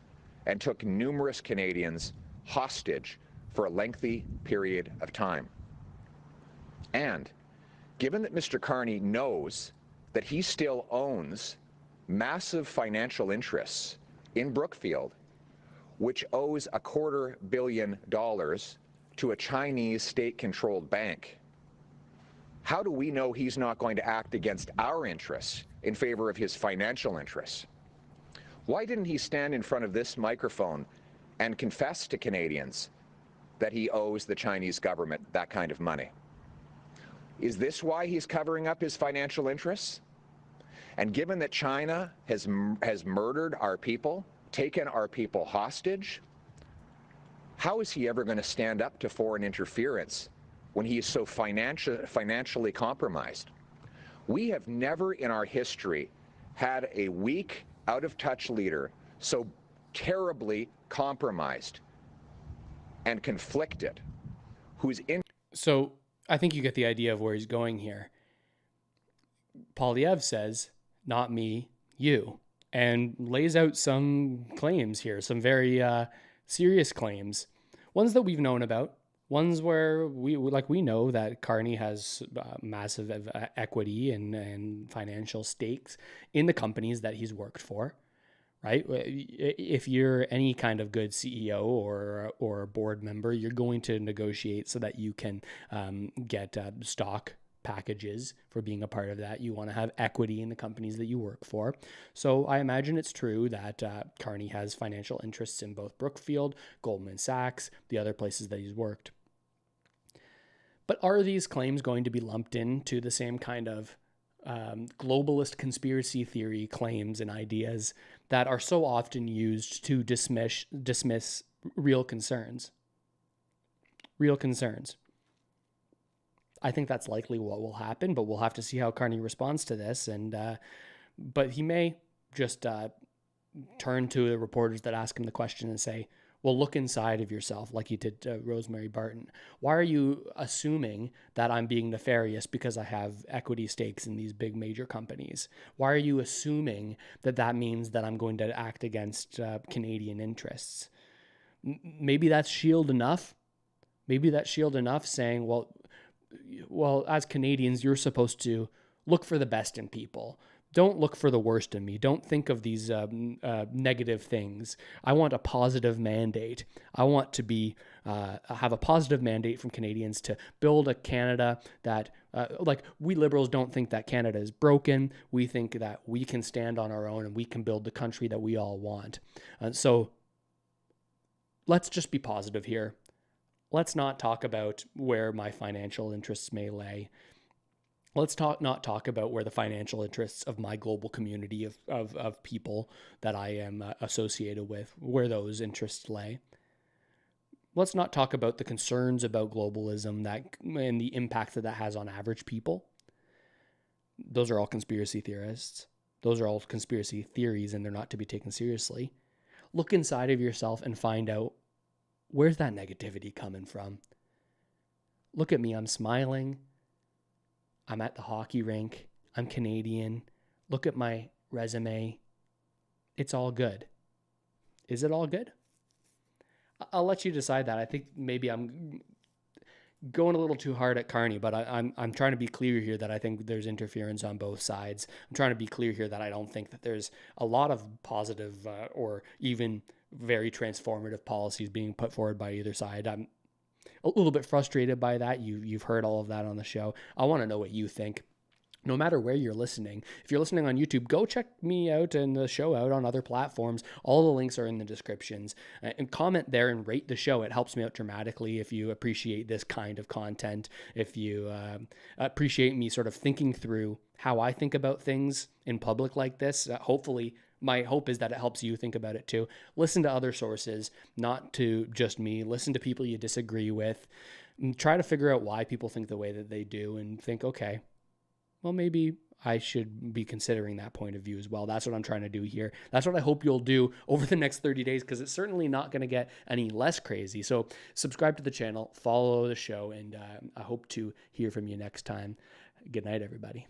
and took numerous Canadians hostage for a lengthy period of time? And given that Mr. Carney knows that he still owns massive financial interests in Brookfield, which owes $250 million to a Chinese state-controlled bank, how do we know he's not going to act against our interests in favor of his financial interests? Why didn't he stand in front of this microphone and confess to Canadians that he owes the Chinese government that kind of money? Is this why he's covering up his financial interests? And given that China has murdered our people, taken our people hostage, how is he ever going to stand up to foreign interference when he is so financially compromised? We have never in our history had a weak, out-of-touch leader so terribly compromised and conflicted, who's in... So I think you get the idea of where he's going here. Poilievre says, not me, you, and lays out some claims here, some very serious claims, ones that we've known about, ones where we know that Carney has massive equity and financial stakes in the companies that he's worked for, right? If you're any kind of good CEO or board member, you're going to negotiate so that you can get stock packages for being a part of that. You want to have equity in the companies that you work for. So I imagine it's true that Carney has financial interests in both Brookfield, Goldman Sachs, the other places that he's worked. But are these claims going to be lumped into the same kind of globalist conspiracy theory claims and ideas that are so often used to dismiss real concerns? Real concerns. I think that's likely what will happen, but we'll have to see how Carney responds to this. But he may just turn to the reporters that ask him the question and say, well, look inside of yourself, like he did to Rosemary Barton. Why are you assuming that I'm being nefarious because I have equity stakes in these big major companies? Why are you assuming that that means that I'm going to act against Canadian interests? Maybe that's shield enough. Maybe that's shield enough saying, well, as Canadians, you're supposed to look for the best in people. Don't look for the worst in me. Don't think of these negative things. I want a positive mandate. I want to have a positive mandate from Canadians to build a Canada that, we Liberals don't think that Canada is broken. We think that we can stand on our own and we can build the country that we all want. So let's just be positive here. Let's not talk about where my financial interests may lay. Let's not talk about where the financial interests of my global community of people that I am associated with, where those interests lay. Let's not talk about the concerns about globalism and the impact that has on average people. Those are all conspiracy theorists. Those are all conspiracy theories, and they're not to be taken seriously. Look inside of yourself and find out, where's that negativity coming from? Look at me, I'm smiling. I'm at the hockey rink. I'm Canadian. Look at my resume. It's all good. Is it all good? I'll let you decide that. I think maybe I'm going a little too hard at Carney, but I'm trying to be clear here that I think there's interference on both sides. I'm trying to be clear here that I don't think that there's a lot of positive or even very transformative policies being put forward by either side. I'm a little bit frustrated by that. You've heard all of that on the show. I want to know what you think. No matter where you're listening, if you're listening on YouTube, go check me out and the show out on other platforms. All the links are in the descriptions. And comment there and rate the show. It helps me out dramatically if you appreciate this kind of content, if you appreciate me sort of thinking through how I think about things in public like this. Hopefully, my hope is that it helps you think about it too. Listen to other sources, not to just me. Listen to people you disagree with. And try to figure out why people think the way that they do and think, okay, well, maybe I should be considering that point of view as well. That's what I'm trying to do here. That's what I hope you'll do over the next 30 days, because it's certainly not going to get any less crazy. So subscribe to the channel, follow the show, and I hope to hear from you next time. Good night, everybody.